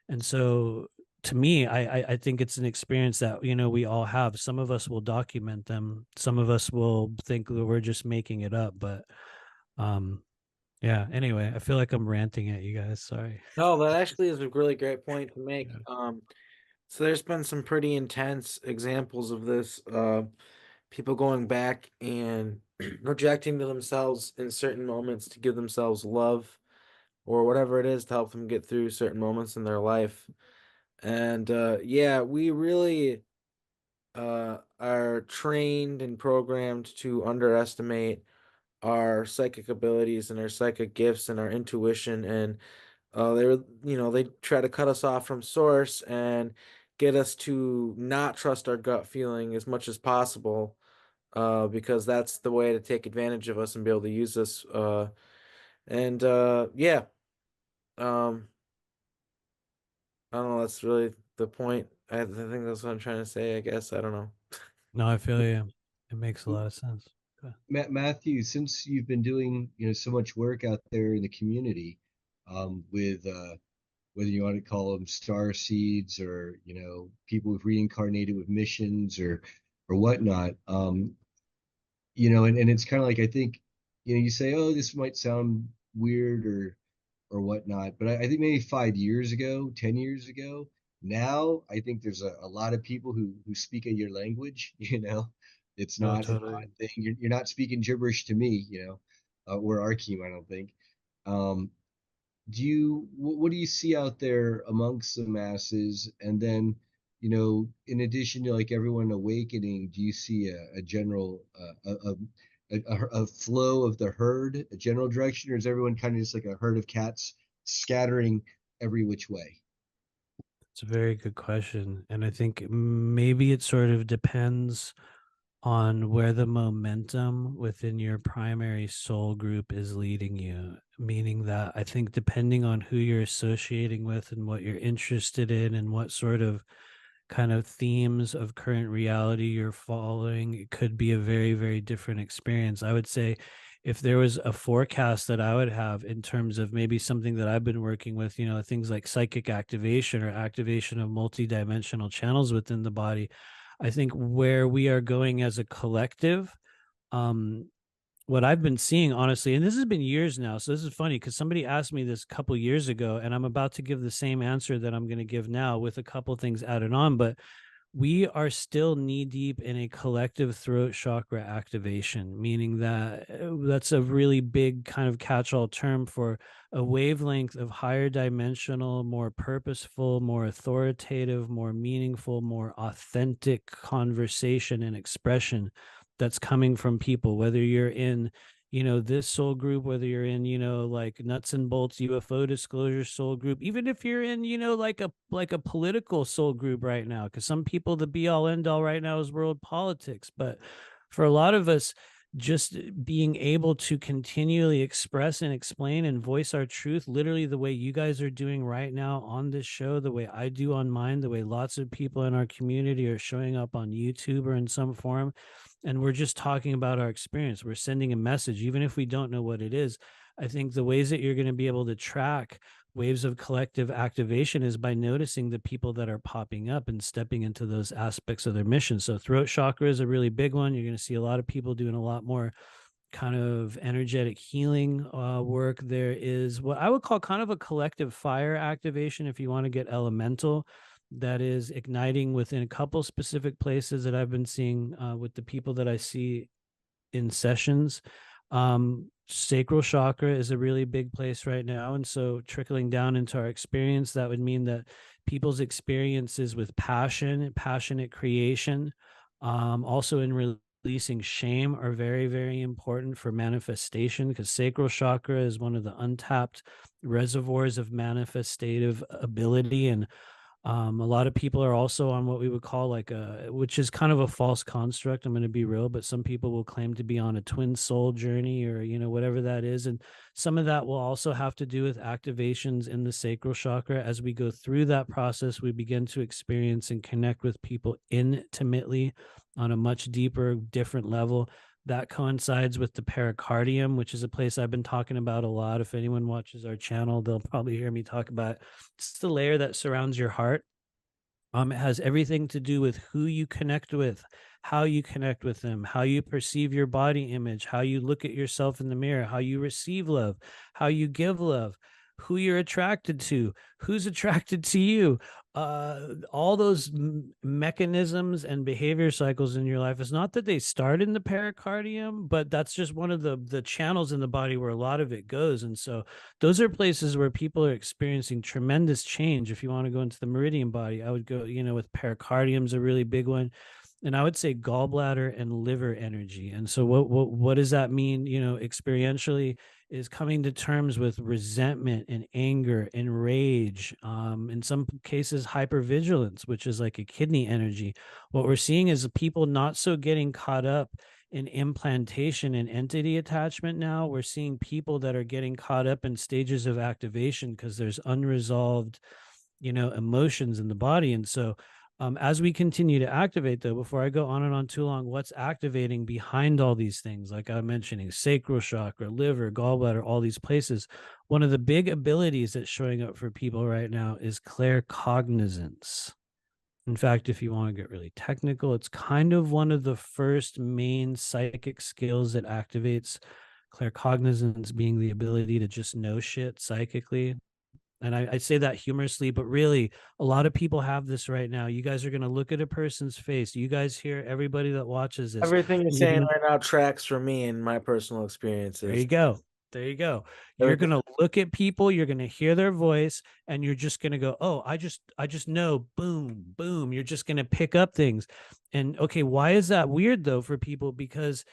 Speaker 3: And so to me, I think it's an experience that, we all have. Some of us will document them. Some of us will think that we're just making it up, but yeah, anyway, I feel like I'm ranting at you guys. Sorry.
Speaker 2: No, that actually is a really great point to make.
Speaker 3: Yeah.
Speaker 2: So there's been some pretty intense examples of this, people going back and projecting to themselves in certain moments to give themselves love or whatever it is to help them get through certain moments in their life. And yeah, we really are trained and programmed to underestimate our psychic abilities and our psychic gifts and our intuition, and they try to cut us off from source and get us to not trust our gut feeling as much as possible, because that's the way to take advantage of us and be able to use us. And yeah, um, I don't know. That's really the point. I think that's what I'm trying to say. I guess I don't know.
Speaker 3: No, I feel you. It makes a lot of sense.
Speaker 4: Matthew, since you've been doing so much work out there in the community, with whether you want to call them star seeds or people who've reincarnated with missions or whatnot, and it's kind of like, I think you say, oh, this might sound weird or or whatnot. But I think maybe 5 years ago, 10 years ago, now I think there's a lot of people who speak a your language, it's
Speaker 3: Oh,
Speaker 4: not an
Speaker 3: totally.
Speaker 4: odd thing. You're not speaking gibberish to me, or Arkeem, I don't think. Um, what do you see out there amongst the masses? And then, in addition to like everyone awakening, do you see a general a flow of the herd, a general direction, or is everyone kind of just like a herd of cats scattering every which way?
Speaker 3: It's a very good question. And I think maybe it sort of depends on where the momentum within your primary soul group is leading you. Meaning that I think depending on who you're associating with and what you're interested in and what sort of kind of themes of current reality you're following, it could be a very, very different experience. I would say if there was a forecast that I would have in terms of maybe something that I've been working with, things like psychic activation or activation of multidimensional channels within the body, I think where we are going as a collective, um, what I've been seeing, honestly, and this has been years now, so this is funny because somebody asked me this a couple years ago, and I'm about to give the same answer that I'm going to give now with a couple things added on, but we are still knee deep in a collective throat chakra activation, meaning that that's a really big kind of catch-all term for a wavelength of higher dimensional, more purposeful, more authoritative, more meaningful, more authentic conversation and expression that's coming from people, whether you're in this soul group, whether you're in like nuts and bolts UFO disclosure soul group, even if you're in like a political soul group right now, because some people, the be all end all right now is world politics, but for a lot of us, just being able to continually express and explain and voice our truth, literally the way you guys are doing right now on this show, the way I do on mine, the way lots of people in our community are showing up on YouTube or in some form, and we're just talking about our experience, we're sending a message even if we don't know what it is. I think the ways that you're going to be able to track waves of collective activation is by noticing the people that are popping up and stepping into those aspects of their mission. So throat chakra is a really big one. You're going to see a lot of people doing a lot more kind of energetic healing work. There is what I would call kind of a collective fire activation, if you want to get elemental, that is igniting within a couple specific places that I've been seeing with the people that I see in sessions. Sacral chakra is a really big place right now. And so trickling down into our experience, that would mean that people's experiences with passion, passionate creation, also in releasing shame, are very, very important for manifestation, because sacral chakra is one of the untapped reservoirs of manifestative ability. And a lot of people are also on what we would call like which is kind of a false construct, I'm going to be real, but some people will claim to be on a twin soul journey, or whatever that is. And some of that will also have to do with activations in the sacral chakra. As we go through that process, we begin to experience and connect with people intimately on a much deeper, different level. That coincides with the pericardium, which is a place I've been talking about a lot. If anyone watches our channel, they'll probably hear me talk about it. It's the layer that surrounds your heart. It has everything to do with who you connect with, how you connect with them, how you perceive your body image, how you look at yourself in the mirror, how you receive love, how you give love, who you're attracted to, who's attracted to you. All those mechanisms and behavior cycles in your life, it's not that they start in the pericardium, but that's just one of the channels in the body where a lot of it goes. And so those are places where people are experiencing tremendous change. If you want to go into the meridian body, I would go, with pericardium's a really big one. And I would say gallbladder and liver energy. And so what does that mean, experientially, is coming to terms with resentment and anger and rage, in some cases hypervigilance, which is like a kidney energy. What we're seeing is people not so getting caught up in implantation and entity attachment. Now we're seeing people that are getting caught up in stages of activation because there's unresolved emotions in the body. And so as we continue to activate, though, before I go on and on too long, what's activating behind all these things, like I'm mentioning, sacral chakra, liver, gallbladder, all these places, one of the big abilities that's showing up for people right now is claircognizance. In fact, if you want to get really technical, it's kind of one of the first main psychic skills that activates claircognizance being the ability to just know shit psychically. And I say that humorously, but really, a lot of people have this right now. You guys are going to look at a person's face. You guys hear everybody that watches this.
Speaker 2: Everything you're
Speaker 3: And you're
Speaker 2: saying
Speaker 3: gonna,
Speaker 2: right now tracks for me and my personal
Speaker 3: there
Speaker 2: experiences.
Speaker 3: you go. There you go. You're
Speaker 2: Everything.
Speaker 3: going to look at people, you're going to hear their voice, and you're just going to go, "Oh, I just know, boom, boom." You're just going to pick up things. And okay, why is that weird though for people? Because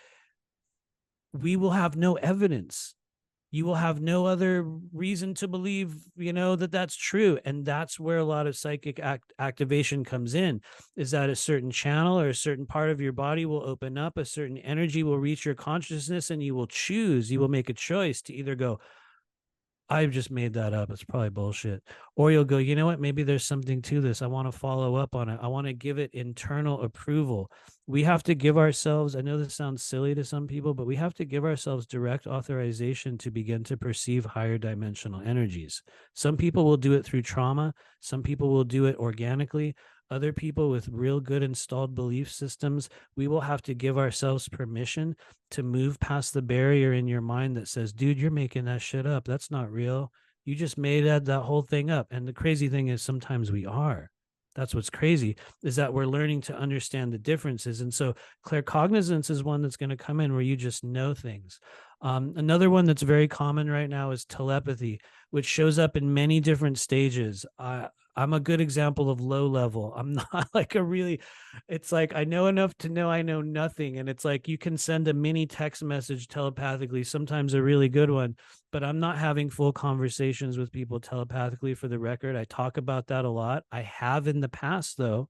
Speaker 3: we will have no evidence. You will have no other reason to believe, that that's true. And that's where a lot of psychic activation comes in, is that a certain channel or a certain part of your body will open up, a certain energy will reach your consciousness, and you will make a choice to either go, "I've just made that up. It's probably bullshit." Or you'll go, "You know what? Maybe there's something to this. I want to follow up on it. I want to give it internal approval." We have to give ourselves, I know this sounds silly to some people, but we have to give ourselves direct authorization to begin to perceive higher dimensional energies. Some people will do it through trauma. Some people will do it organically. Other people with real good installed belief systems, we will have to give ourselves permission to move past the barrier in your mind that says, "Dude, you're making that shit up. That's not real. You just made that whole thing up." And the crazy thing is sometimes we are. That's what's crazy, is that we're learning to understand the differences. And so claircognizance is one that's going to come in where you just know things. Another one that's very common right now is telepathy, which shows up in many different stages. I'm a good example of low level. I'm not like it's like I know enough to know I know nothing. And it's like you can send a mini text message telepathically, sometimes a really good one, but I'm not having full conversations with people telepathically, for the record. I talk about that a lot. I have in the past, though.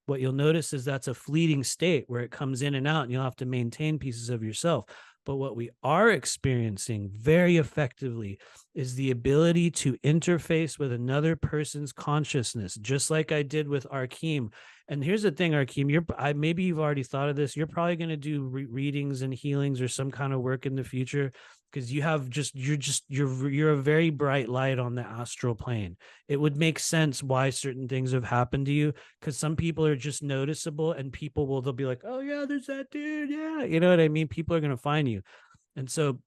Speaker 3: What you'll notice is that's a fleeting state where it comes in and out, and you'll have to maintain pieces of yourself. But what we are experiencing very effectively is the ability to interface with another person's consciousness, just like I did with Arkeem. And here's the thing, Arkeem, maybe you've already thought of this. You're probably going to do readings and healings or some kind of work in the future, because you're a very bright light on the astral plane. It would make sense why certain things have happened to you, because some people are just noticeable, and they'll be like, "Oh yeah, there's that dude." Yeah. You know what I mean? People are going to find you. And so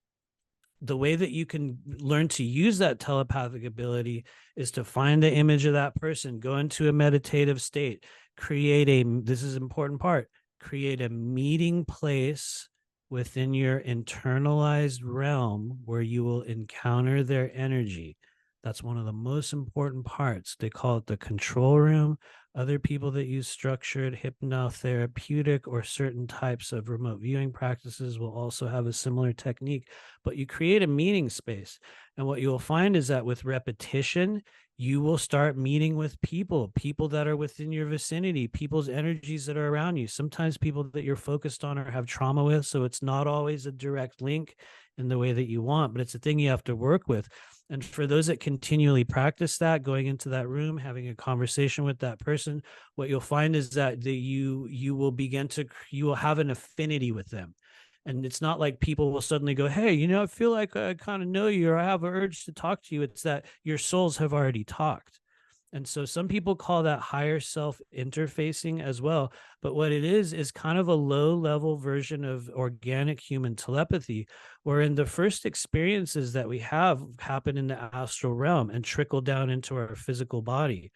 Speaker 3: the way that you can learn to use that telepathic ability is to find the image of that person, go into a meditative state, this is an important part, create a meeting place within your internalized realm where you will encounter their energy. That's one of the most important parts. They call it the control room. Other people that use structured hypnotherapeutic or certain types of remote viewing practices will also have a similar technique, but you create a meeting space. And what you'll find is that with repetition, you will start meeting with people that are within your vicinity, people's energies that are around you. Sometimes people that you're focused on or have trauma with. So it's not always a direct link in the way that you want, but it's a thing you have to work with. And for those that continually practice that, going into that room, having a conversation with that person, what you'll find is that you will have an affinity with them. And it's not like people will suddenly go, "Hey, I feel like I kind of know you, or I have an urge to talk to you." It's that your souls have already talked. And so some people call that higher self interfacing as well. But what it is kind of a low level version of organic human telepathy, wherein the first experiences that we have happen in the astral realm and trickle down into our physical body.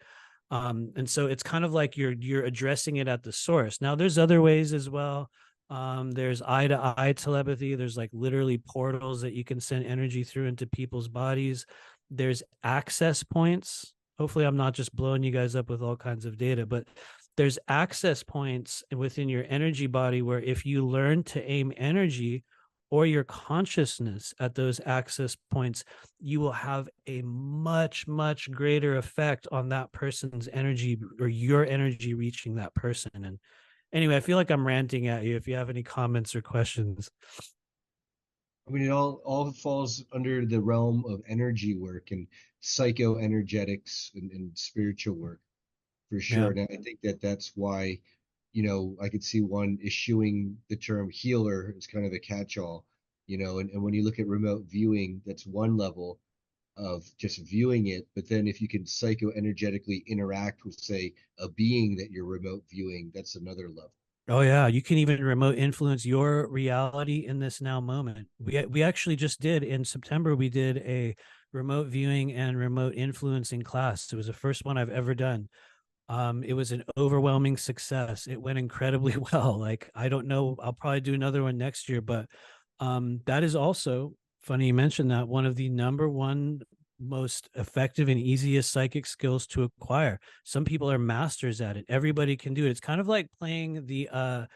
Speaker 3: And so it's kind of like you're addressing it at the source. Now, there's other ways as well. There's eye to eye telepathy. There's like literally portals that you can send energy through into people's bodies. There's access points. Hopefully I'm not just blowing you guys up with all kinds of data, but there's access points within your energy body where if you learn to aim energy or your consciousness at those access points, you will have a much, much greater effect on that person's energy, or your energy reaching that person. And anyway, I feel like I'm ranting at you. If you have any comments or questions.
Speaker 4: I mean, it all falls under the realm of energy work and psychoenergetics and spiritual work, for
Speaker 3: Yeah.
Speaker 4: sure. And I think that's why, I could see one eschewing the term healer as kind of a catch-all, and when you look at remote viewing, that's one level of just viewing it. But then if you can psychoenergetically interact with, say, a being that you're remote viewing, that's another level.
Speaker 3: Oh yeah, you can even remote influence your reality in this now moment. We actually just did in September. We did a remote viewing and remote influencing class. It was the first one I've ever done. It was an overwhelming success. It went incredibly well. Like, I don't know, I'll probably do another one next year, but that is also funny you mentioned that, one of the number one most effective and easiest psychic skills to acquire. Some people are masters at it. Everybody can do it. It's kind of like playing the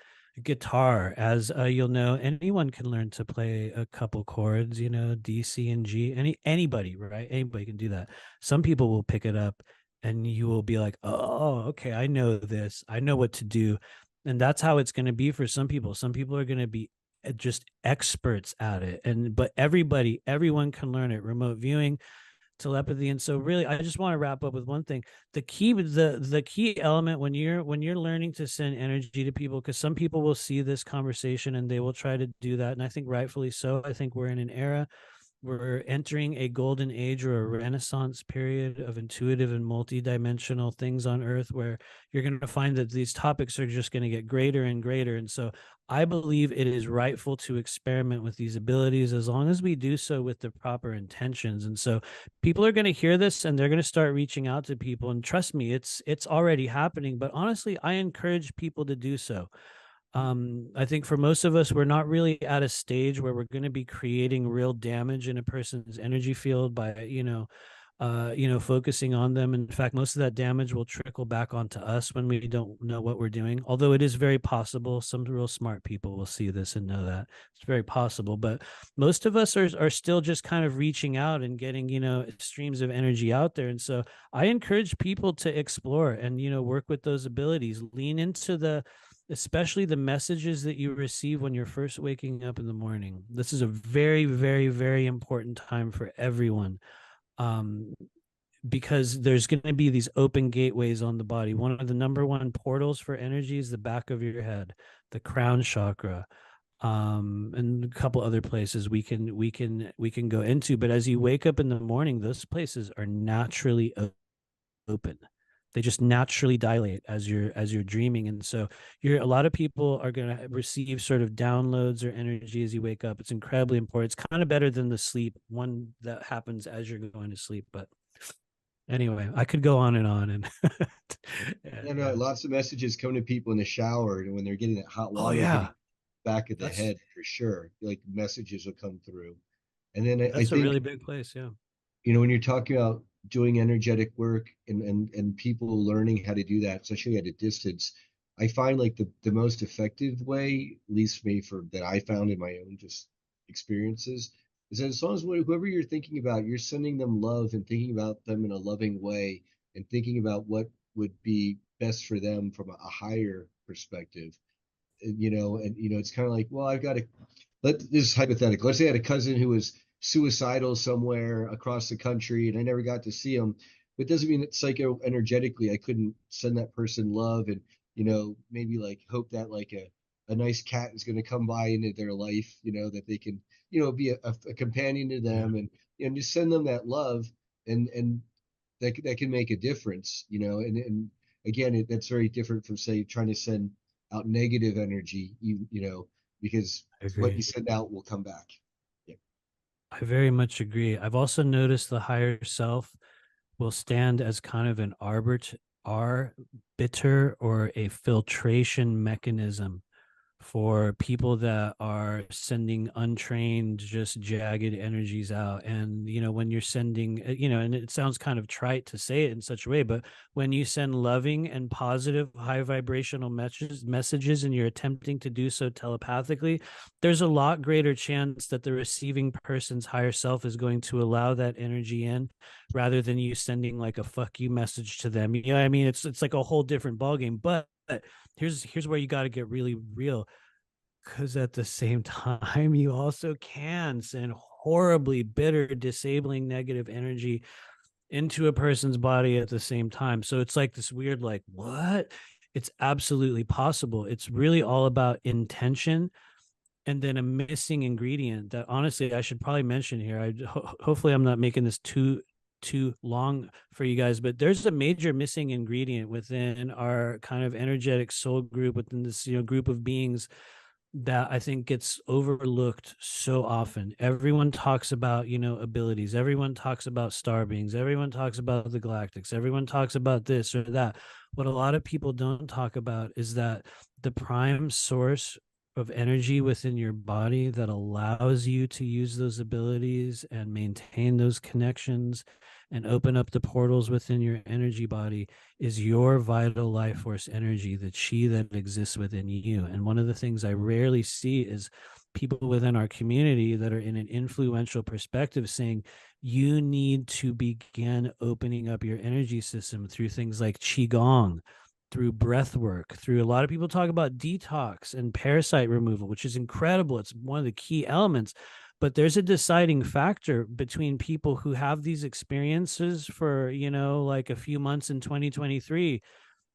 Speaker 3: guitar. As you'll know, anyone can learn to play a couple chords, you know, D, C, and G. Anybody, right? Anybody can do that. Some people will pick it up and you will be like, oh, okay, I know this. I know what to do. And that's how it's going to be for some people. Some people are going to be just experts at it. But everyone can learn it. Remote viewing, telepathy. And so really, I just want to wrap up with one thing. The key element when you're learning to send energy to people, because some people will see this conversation and they will try to do that. And I think rightfully so. I think we're in an era, we're entering a golden age or a renaissance period of intuitive and multidimensional things on earth, where you're going to find that these topics are just going to get greater and greater. And so I believe it is rightful to experiment with these abilities, as long as we do so with the proper intentions. And so people are going to hear this and they're going to start reaching out to people, and trust me, it's already happening. But honestly, I encourage people to do so. I think for most of us, we're not really at a stage where we're going to be creating real damage in a person's energy field by, focusing on them. In fact, most of that damage will trickle back onto us when we don't know what we're doing. Although it is very possible, some real smart people will see this and know that it's very possible. But most of us are still just kind of reaching out and getting, streams of energy out there. And so I encourage people to explore and, work with those abilities, lean into especially the messages that you receive when you're first waking up in the morning. This is a very, very, very important time for everyone, because there's going to be these open gateways on the body. One of the number one portals for energy is the back of your head, the crown chakra, and a couple other places we can go into. But as you wake up in the morning, those places are naturally open. They just naturally dilate as you're dreaming. And so a lot of people are going to receive sort of downloads or energy as you wake up. It's incredibly important. It's kind of better than the sleep one that happens as you're going to sleep. But anyway, I could go on and on. And
Speaker 4: lots of messages come to people in the shower and when they're getting that hot water hitting back of the head, for sure. Like messages will come through. And then I
Speaker 3: that's a
Speaker 4: think,
Speaker 3: really big place. Yeah.
Speaker 4: when you're talking about doing energetic work and people learning how to do that, especially at a distance, I find like the most effective way, at least for me, that I found in my own just experiences, is that as long as whoever you're thinking about, you're sending them love and thinking about them in a loving way and thinking about what would be best for them from a higher perspective. It's kind of like, well, this is hypothetical. Let's say I had a cousin who was suicidal somewhere across the country and I never got to see him. But it doesn't mean that psycho-energetically I couldn't send that person love and, maybe like hope that like a nice cat is going to come by into their life, that they can, be a companion to them and just send them that love and that can make a difference, and again, that's very different from say trying to send out negative energy, because what you send out will come back.
Speaker 3: I very much agree. I've also noticed the higher self will stand as kind of an arbiter or a filtration mechanism for people that are sending untrained, just jagged energies out. And, when you're sending, and it sounds kind of trite to say it in such a way, but when you send loving and positive, high vibrational messages, and you're attempting to do so telepathically, there's a lot greater chance that the receiving person's higher self is going to allow that energy in, rather than you sending like a fuck you message to them. You know what I mean? It's like a whole different ballgame. But here's where you got to get really real, because at the same time you also can send horribly bitter, disabling, negative energy into a person's body at the same time. So it's like this weird, like, what? It's absolutely possible. It's really all about intention. And then a missing ingredient that honestly I should probably mention here. Hopefully I'm not making this too too long for you guys, but there's a major missing ingredient within our kind of energetic soul group, within this, group of beings, that I think gets overlooked so often. Everyone talks about, abilities. Everyone talks about star beings. Everyone talks about the galactics. Everyone talks about this or that. What a lot of people don't talk about is that the prime source of energy within your body that allows you to use those abilities and maintain those connections and open up the portals within your energy body is your vital life force energy, the chi that exists within you. And one of the things I rarely see is people within our community that are in an influential perspective saying, you need to begin opening up your energy system through things like qigong, through breath work, through a lot of people talk about detox and parasite removal, which is incredible. It's one of the key elements. But there's a deciding factor between people who have these experiences for, like a few months in 2023,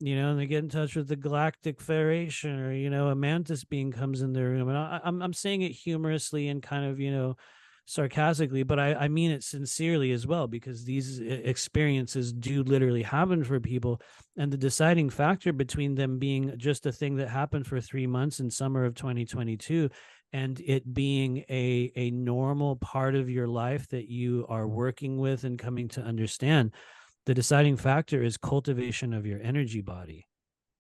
Speaker 3: and they get in touch with the Galactic Federation, or, a mantis being comes in their room. And I'm saying it humorously and kind of, sarcastically, but I mean it sincerely as well, because these experiences do literally happen for people. And the deciding factor between them being just a thing that happened for 3 months in summer of 2022 and it being a normal part of your life that you are working with and coming to understand, the deciding factor is cultivation of your energy body,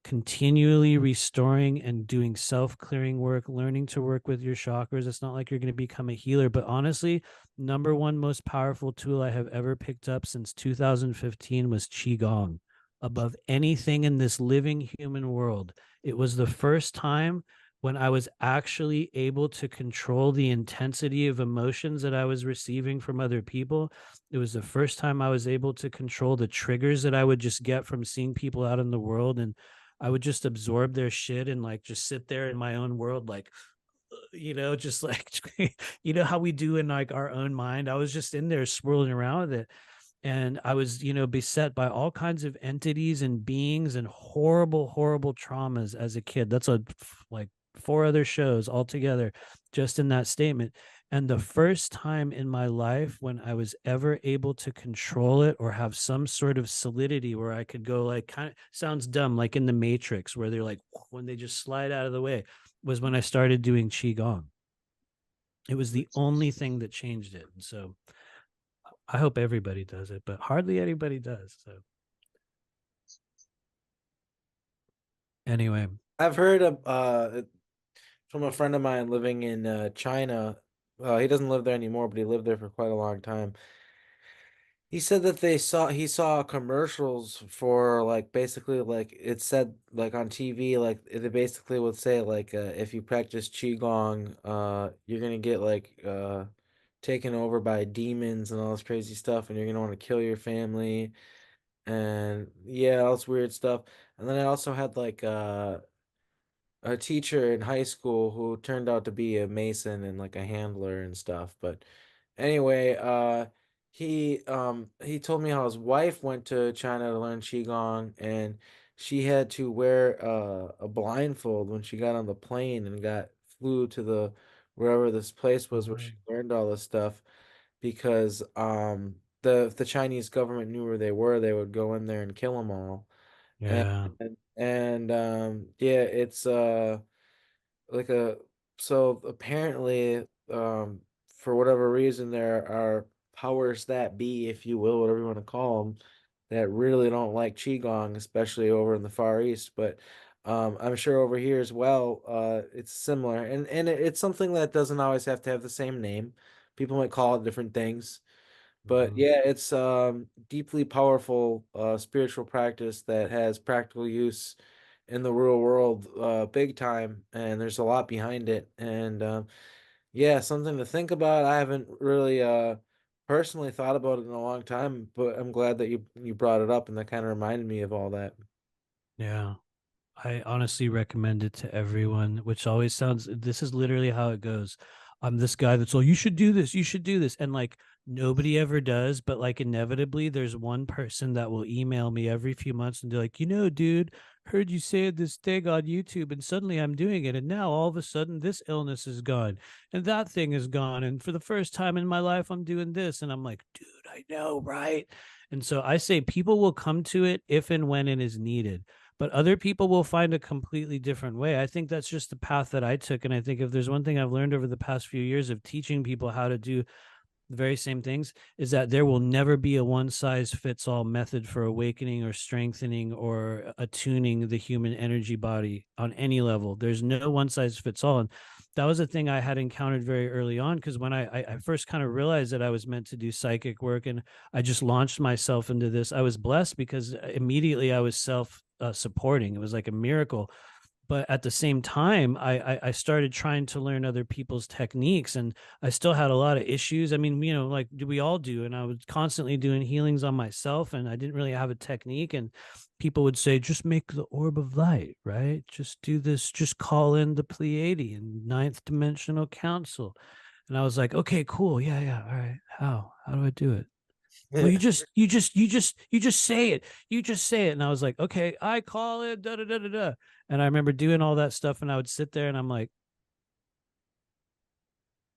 Speaker 3: continually restoring and doing self-clearing work, learning to work with your chakras. It's not like you're going to become a healer, but honestly, number one most powerful tool I have ever picked up since 2015 was qigong. Above anything in this living human world, it was the first time when I was actually able to control the intensity of emotions that I was receiving from other people. It was the first time I was able to control the triggers that I would just get from seeing people out in the world, and I would just absorb their shit and like just sit there in my own world, like, just like, how we do in like our own mind. I was just in there swirling around with it. And I was, beset by all kinds of entities and beings and horrible, horrible traumas as a kid. That's like 4 other shows altogether just in that statement. And the first time in my life when I was ever able to control it or have some sort of solidity where I could go, like, kind of sounds dumb, like in the Matrix, where they're like, when they just slide out of the way, was when I started doing qigong. It was the only thing that changed it. And so I hope everybody does it, but hardly anybody does. So anyway,
Speaker 2: I've heard of from a friend of mine living in China. He doesn't live there anymore, but he lived there for quite a long time. He said that he saw commercials for, like, basically, like, it said, like, on TV, like they basically would say, like, if you practice qigong, you're gonna get like taken over by demons and all this crazy stuff, and you're gonna want to kill your family, and yeah, all this weird stuff. And then I also had like a teacher in high school who turned out to be a mason and like a handler and stuff. But anyway, he told me how his wife went to China to learn qigong, and she had to wear a blindfold when she got on the plane and got flew to the wherever this place was where she learned all this stuff, because if the Chinese government knew where they were, they would go in there and kill them all. And
Speaker 3: yeah,
Speaker 2: yeah, it's like a so apparently, for whatever reason, there are powers that be, if you will, whatever you want to call them, that really don't like qigong, especially over in the Far East. But I'm sure over here as well, it's similar, and it's something that doesn't always have to have the same name. People might call it different things. But yeah, it's deeply powerful spiritual practice that has practical use in the real world, big time, and there's a lot behind it. And yeah, something to think about. I haven't really personally thought about it in a long time, but I'm glad that you brought it up, and that kind of reminded me of all that.
Speaker 3: yeah. I honestly recommend it to everyone, which always sounds, this is literally how it goes. I'm this guy that's all, you should do this, you should do this. And like nobody ever does, but like inevitably there's one person that will email me every few months and be like, dude, heard you say this thing on YouTube and suddenly I'm doing it. And now all of a sudden this illness is gone and that thing is gone. And for the first time in my life, I'm doing this. And I'm like, dude, I know, right? And so I say people will come to it if and when it is needed, but other people will find a completely different way. I think that's just the path that I took. And I think if there's one thing I've learned over the past few years of teaching people how to do the very same things, is that there will never be a one size fits all method for awakening or strengthening or attuning the human energy body on any level. There's no one size fits all. And that was a thing I had encountered very early on, because when I first kind of realized that I was meant to do psychic work and I just launched myself into this, I was blessed because immediately I was self supporting. It was like a miracle. But at the same time, I started trying to learn other people's techniques, and I still had a lot of issues. I mean, you know, like we all do. And I was constantly doing healings on myself, and I didn't really have a technique. And people would say, just make the orb of light, right? Just do this, just call in the Pleiadian ninth dimensional council. And I was like, okay, cool. Yeah, yeah. All right. How do I do it? Well, you just say it. You just say it. And I was like, okay, I call it da da da da da. And I remember doing all that stuff, and I would sit there and I'm like,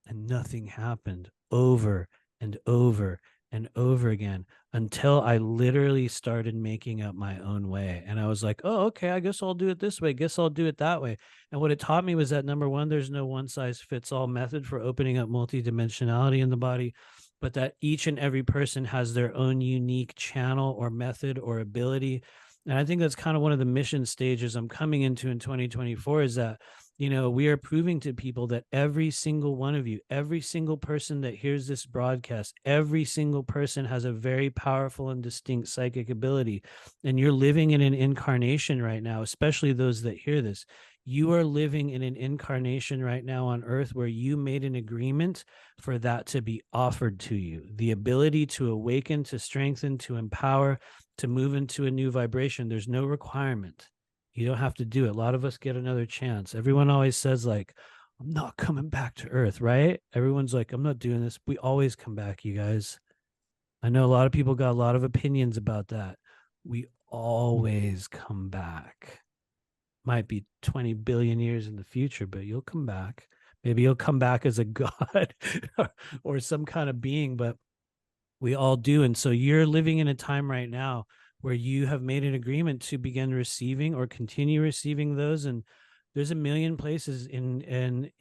Speaker 3: and nothing happened over and over and over again until I literally started making up my own way. And I was like, oh, okay, I guess I'll do it this way. Guess I'll do it that way. And what it taught me was that, number one, there's no one size fits all method for opening up multidimensionality in the body, but that each and every person has their own unique channel or method or ability. And I think that's kind of one of the mission stages I'm coming into in 2024, is that, you know, we are proving to people that every single one of you, every single person that hears this broadcast, every single person has a very powerful and distinct psychic ability. And you're living in an incarnation right now, especially those that hear this. You are living in an incarnation right now on earth where you made an agreement for that to be offered to you. The ability to awaken, to strengthen, to empower, to move into a new vibration. There's no requirement. You don't have to do it. A lot of us get another chance. Everyone always says, like, I'm not coming back to earth, right? Everyone's like, I'm not doing this. We always come back, you guys. I know a lot of people got a lot of opinions about that. We always come back. Might be 20 billion years in the future, but you'll come back. Maybe you'll come back as a god or some kind of being, but we all do. And so you're living in a time right now where you have made an agreement to begin receiving or continue receiving those. And there's a million places in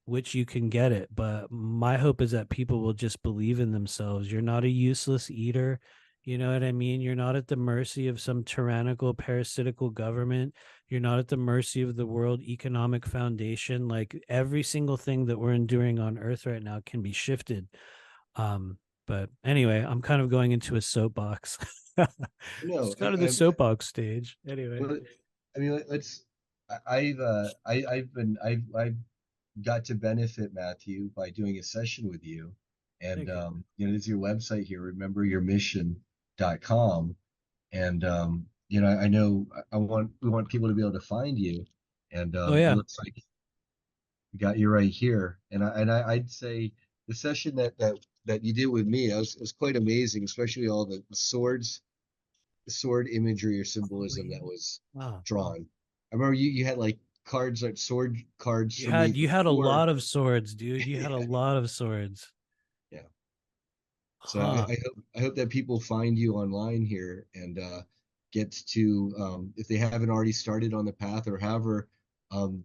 Speaker 3: which you can get it. But my hope is that people will just believe in themselves. You're not a useless eater. You know what I mean? You're not at the mercy of some tyrannical, parasitical government. You're not at the mercy of the World Economic Foundation. Like, every single thing that we're enduring on Earth right now can be shifted. But anyway, I'm kind of going into a soapbox.
Speaker 4: No,
Speaker 3: It's kind of the soapbox stage. Anyway,
Speaker 4: I mean, I've got to benefit, Matthew, by doing a session with you. And you know, there's your website here, rememberyourmission.com. And you know, I know we want people to be able to find you. And
Speaker 3: oh yeah,
Speaker 4: it looks like we got you right here. And I'd say the session that you did with me, it was quite amazing, especially all the swords, the sword imagery or symbolism that was drawn. I remember you had like cards, like sword cards.
Speaker 3: You had a lot of swords, dude. You had a lot of swords.
Speaker 4: Yeah. So I hope that people find you online here and get to, if they haven't already started on the path, or however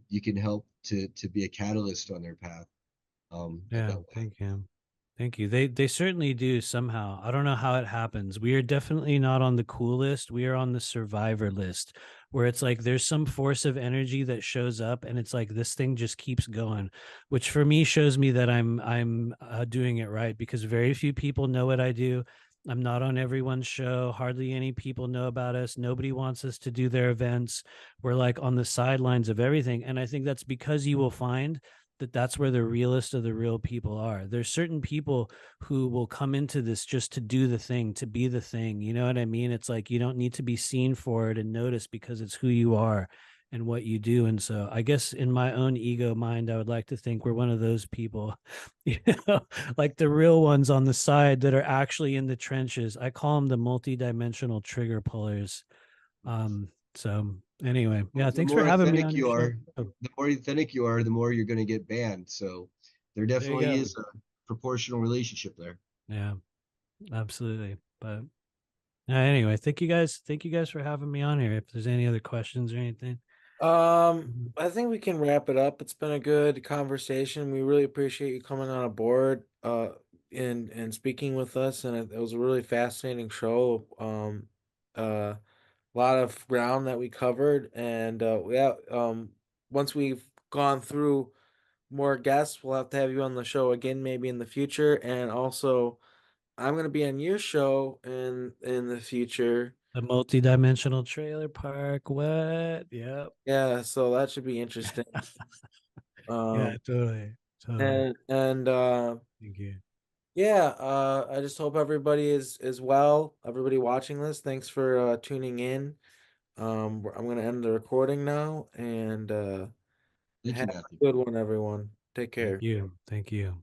Speaker 4: you can help to be a catalyst on their path.
Speaker 3: Yeah, thank you. Thank you. They certainly do somehow. I don't know how it happens. We are definitely not on the cool list. We are on the survivor list, where it's like there's some force of energy that shows up, and it's like this thing just keeps going, which for me shows me that I'm doing it right, because very few people know what I do. I'm not on everyone's show. Hardly any people know about us. Nobody wants us to do their events. We're like on the sidelines of everything. And I think that's because you will find that that's where the realest of the real people are. There's certain people who will come into this just to do the thing, to be the thing. You know what I mean? It's like you don't need to be seen for it and noticed, because it's who you are and what you do. And so I guess in my own ego mind, I would like to think we're one of those people, you know, like the real ones on the side that are actually in the trenches. I call them the multidimensional trigger pullers. So anyway, yeah,
Speaker 4: The
Speaker 3: thanks for
Speaker 4: more
Speaker 3: having me
Speaker 4: authentic
Speaker 3: on
Speaker 4: you
Speaker 3: your show.
Speaker 4: are,
Speaker 3: Oh,
Speaker 4: the more authentic you are, the more you're going to get banned. So there
Speaker 3: there you
Speaker 4: definitely
Speaker 3: go.
Speaker 4: is a proportional relationship there.
Speaker 3: Yeah, absolutely. But anyway, thank you guys. Thank you guys for having me on here. If there's any other questions or anything.
Speaker 2: I think we can wrap it up. It's been a good conversation. We really appreciate you coming on board, and speaking with us, and it was a really fascinating show. A lot of ground that we covered, and yeah, once we've gone through more guests, we'll have to have you on the show again, maybe in the future, and also I'm gonna be on your show in the future.
Speaker 3: The multi-dimensional trailer park. What? Yep.
Speaker 2: Yeah, so that should be interesting.
Speaker 3: Yeah,
Speaker 2: Um,
Speaker 3: totally. Totally.
Speaker 2: and
Speaker 3: Thank you.
Speaker 2: yeah, I just hope everybody is well. Everybody watching this, thanks for tuning in. I'm gonna end the recording now, and
Speaker 4: Thank you,
Speaker 2: have
Speaker 4: Matthew.
Speaker 2: a good one, everyone. Take
Speaker 3: Thank
Speaker 2: care.
Speaker 3: you. Thank you.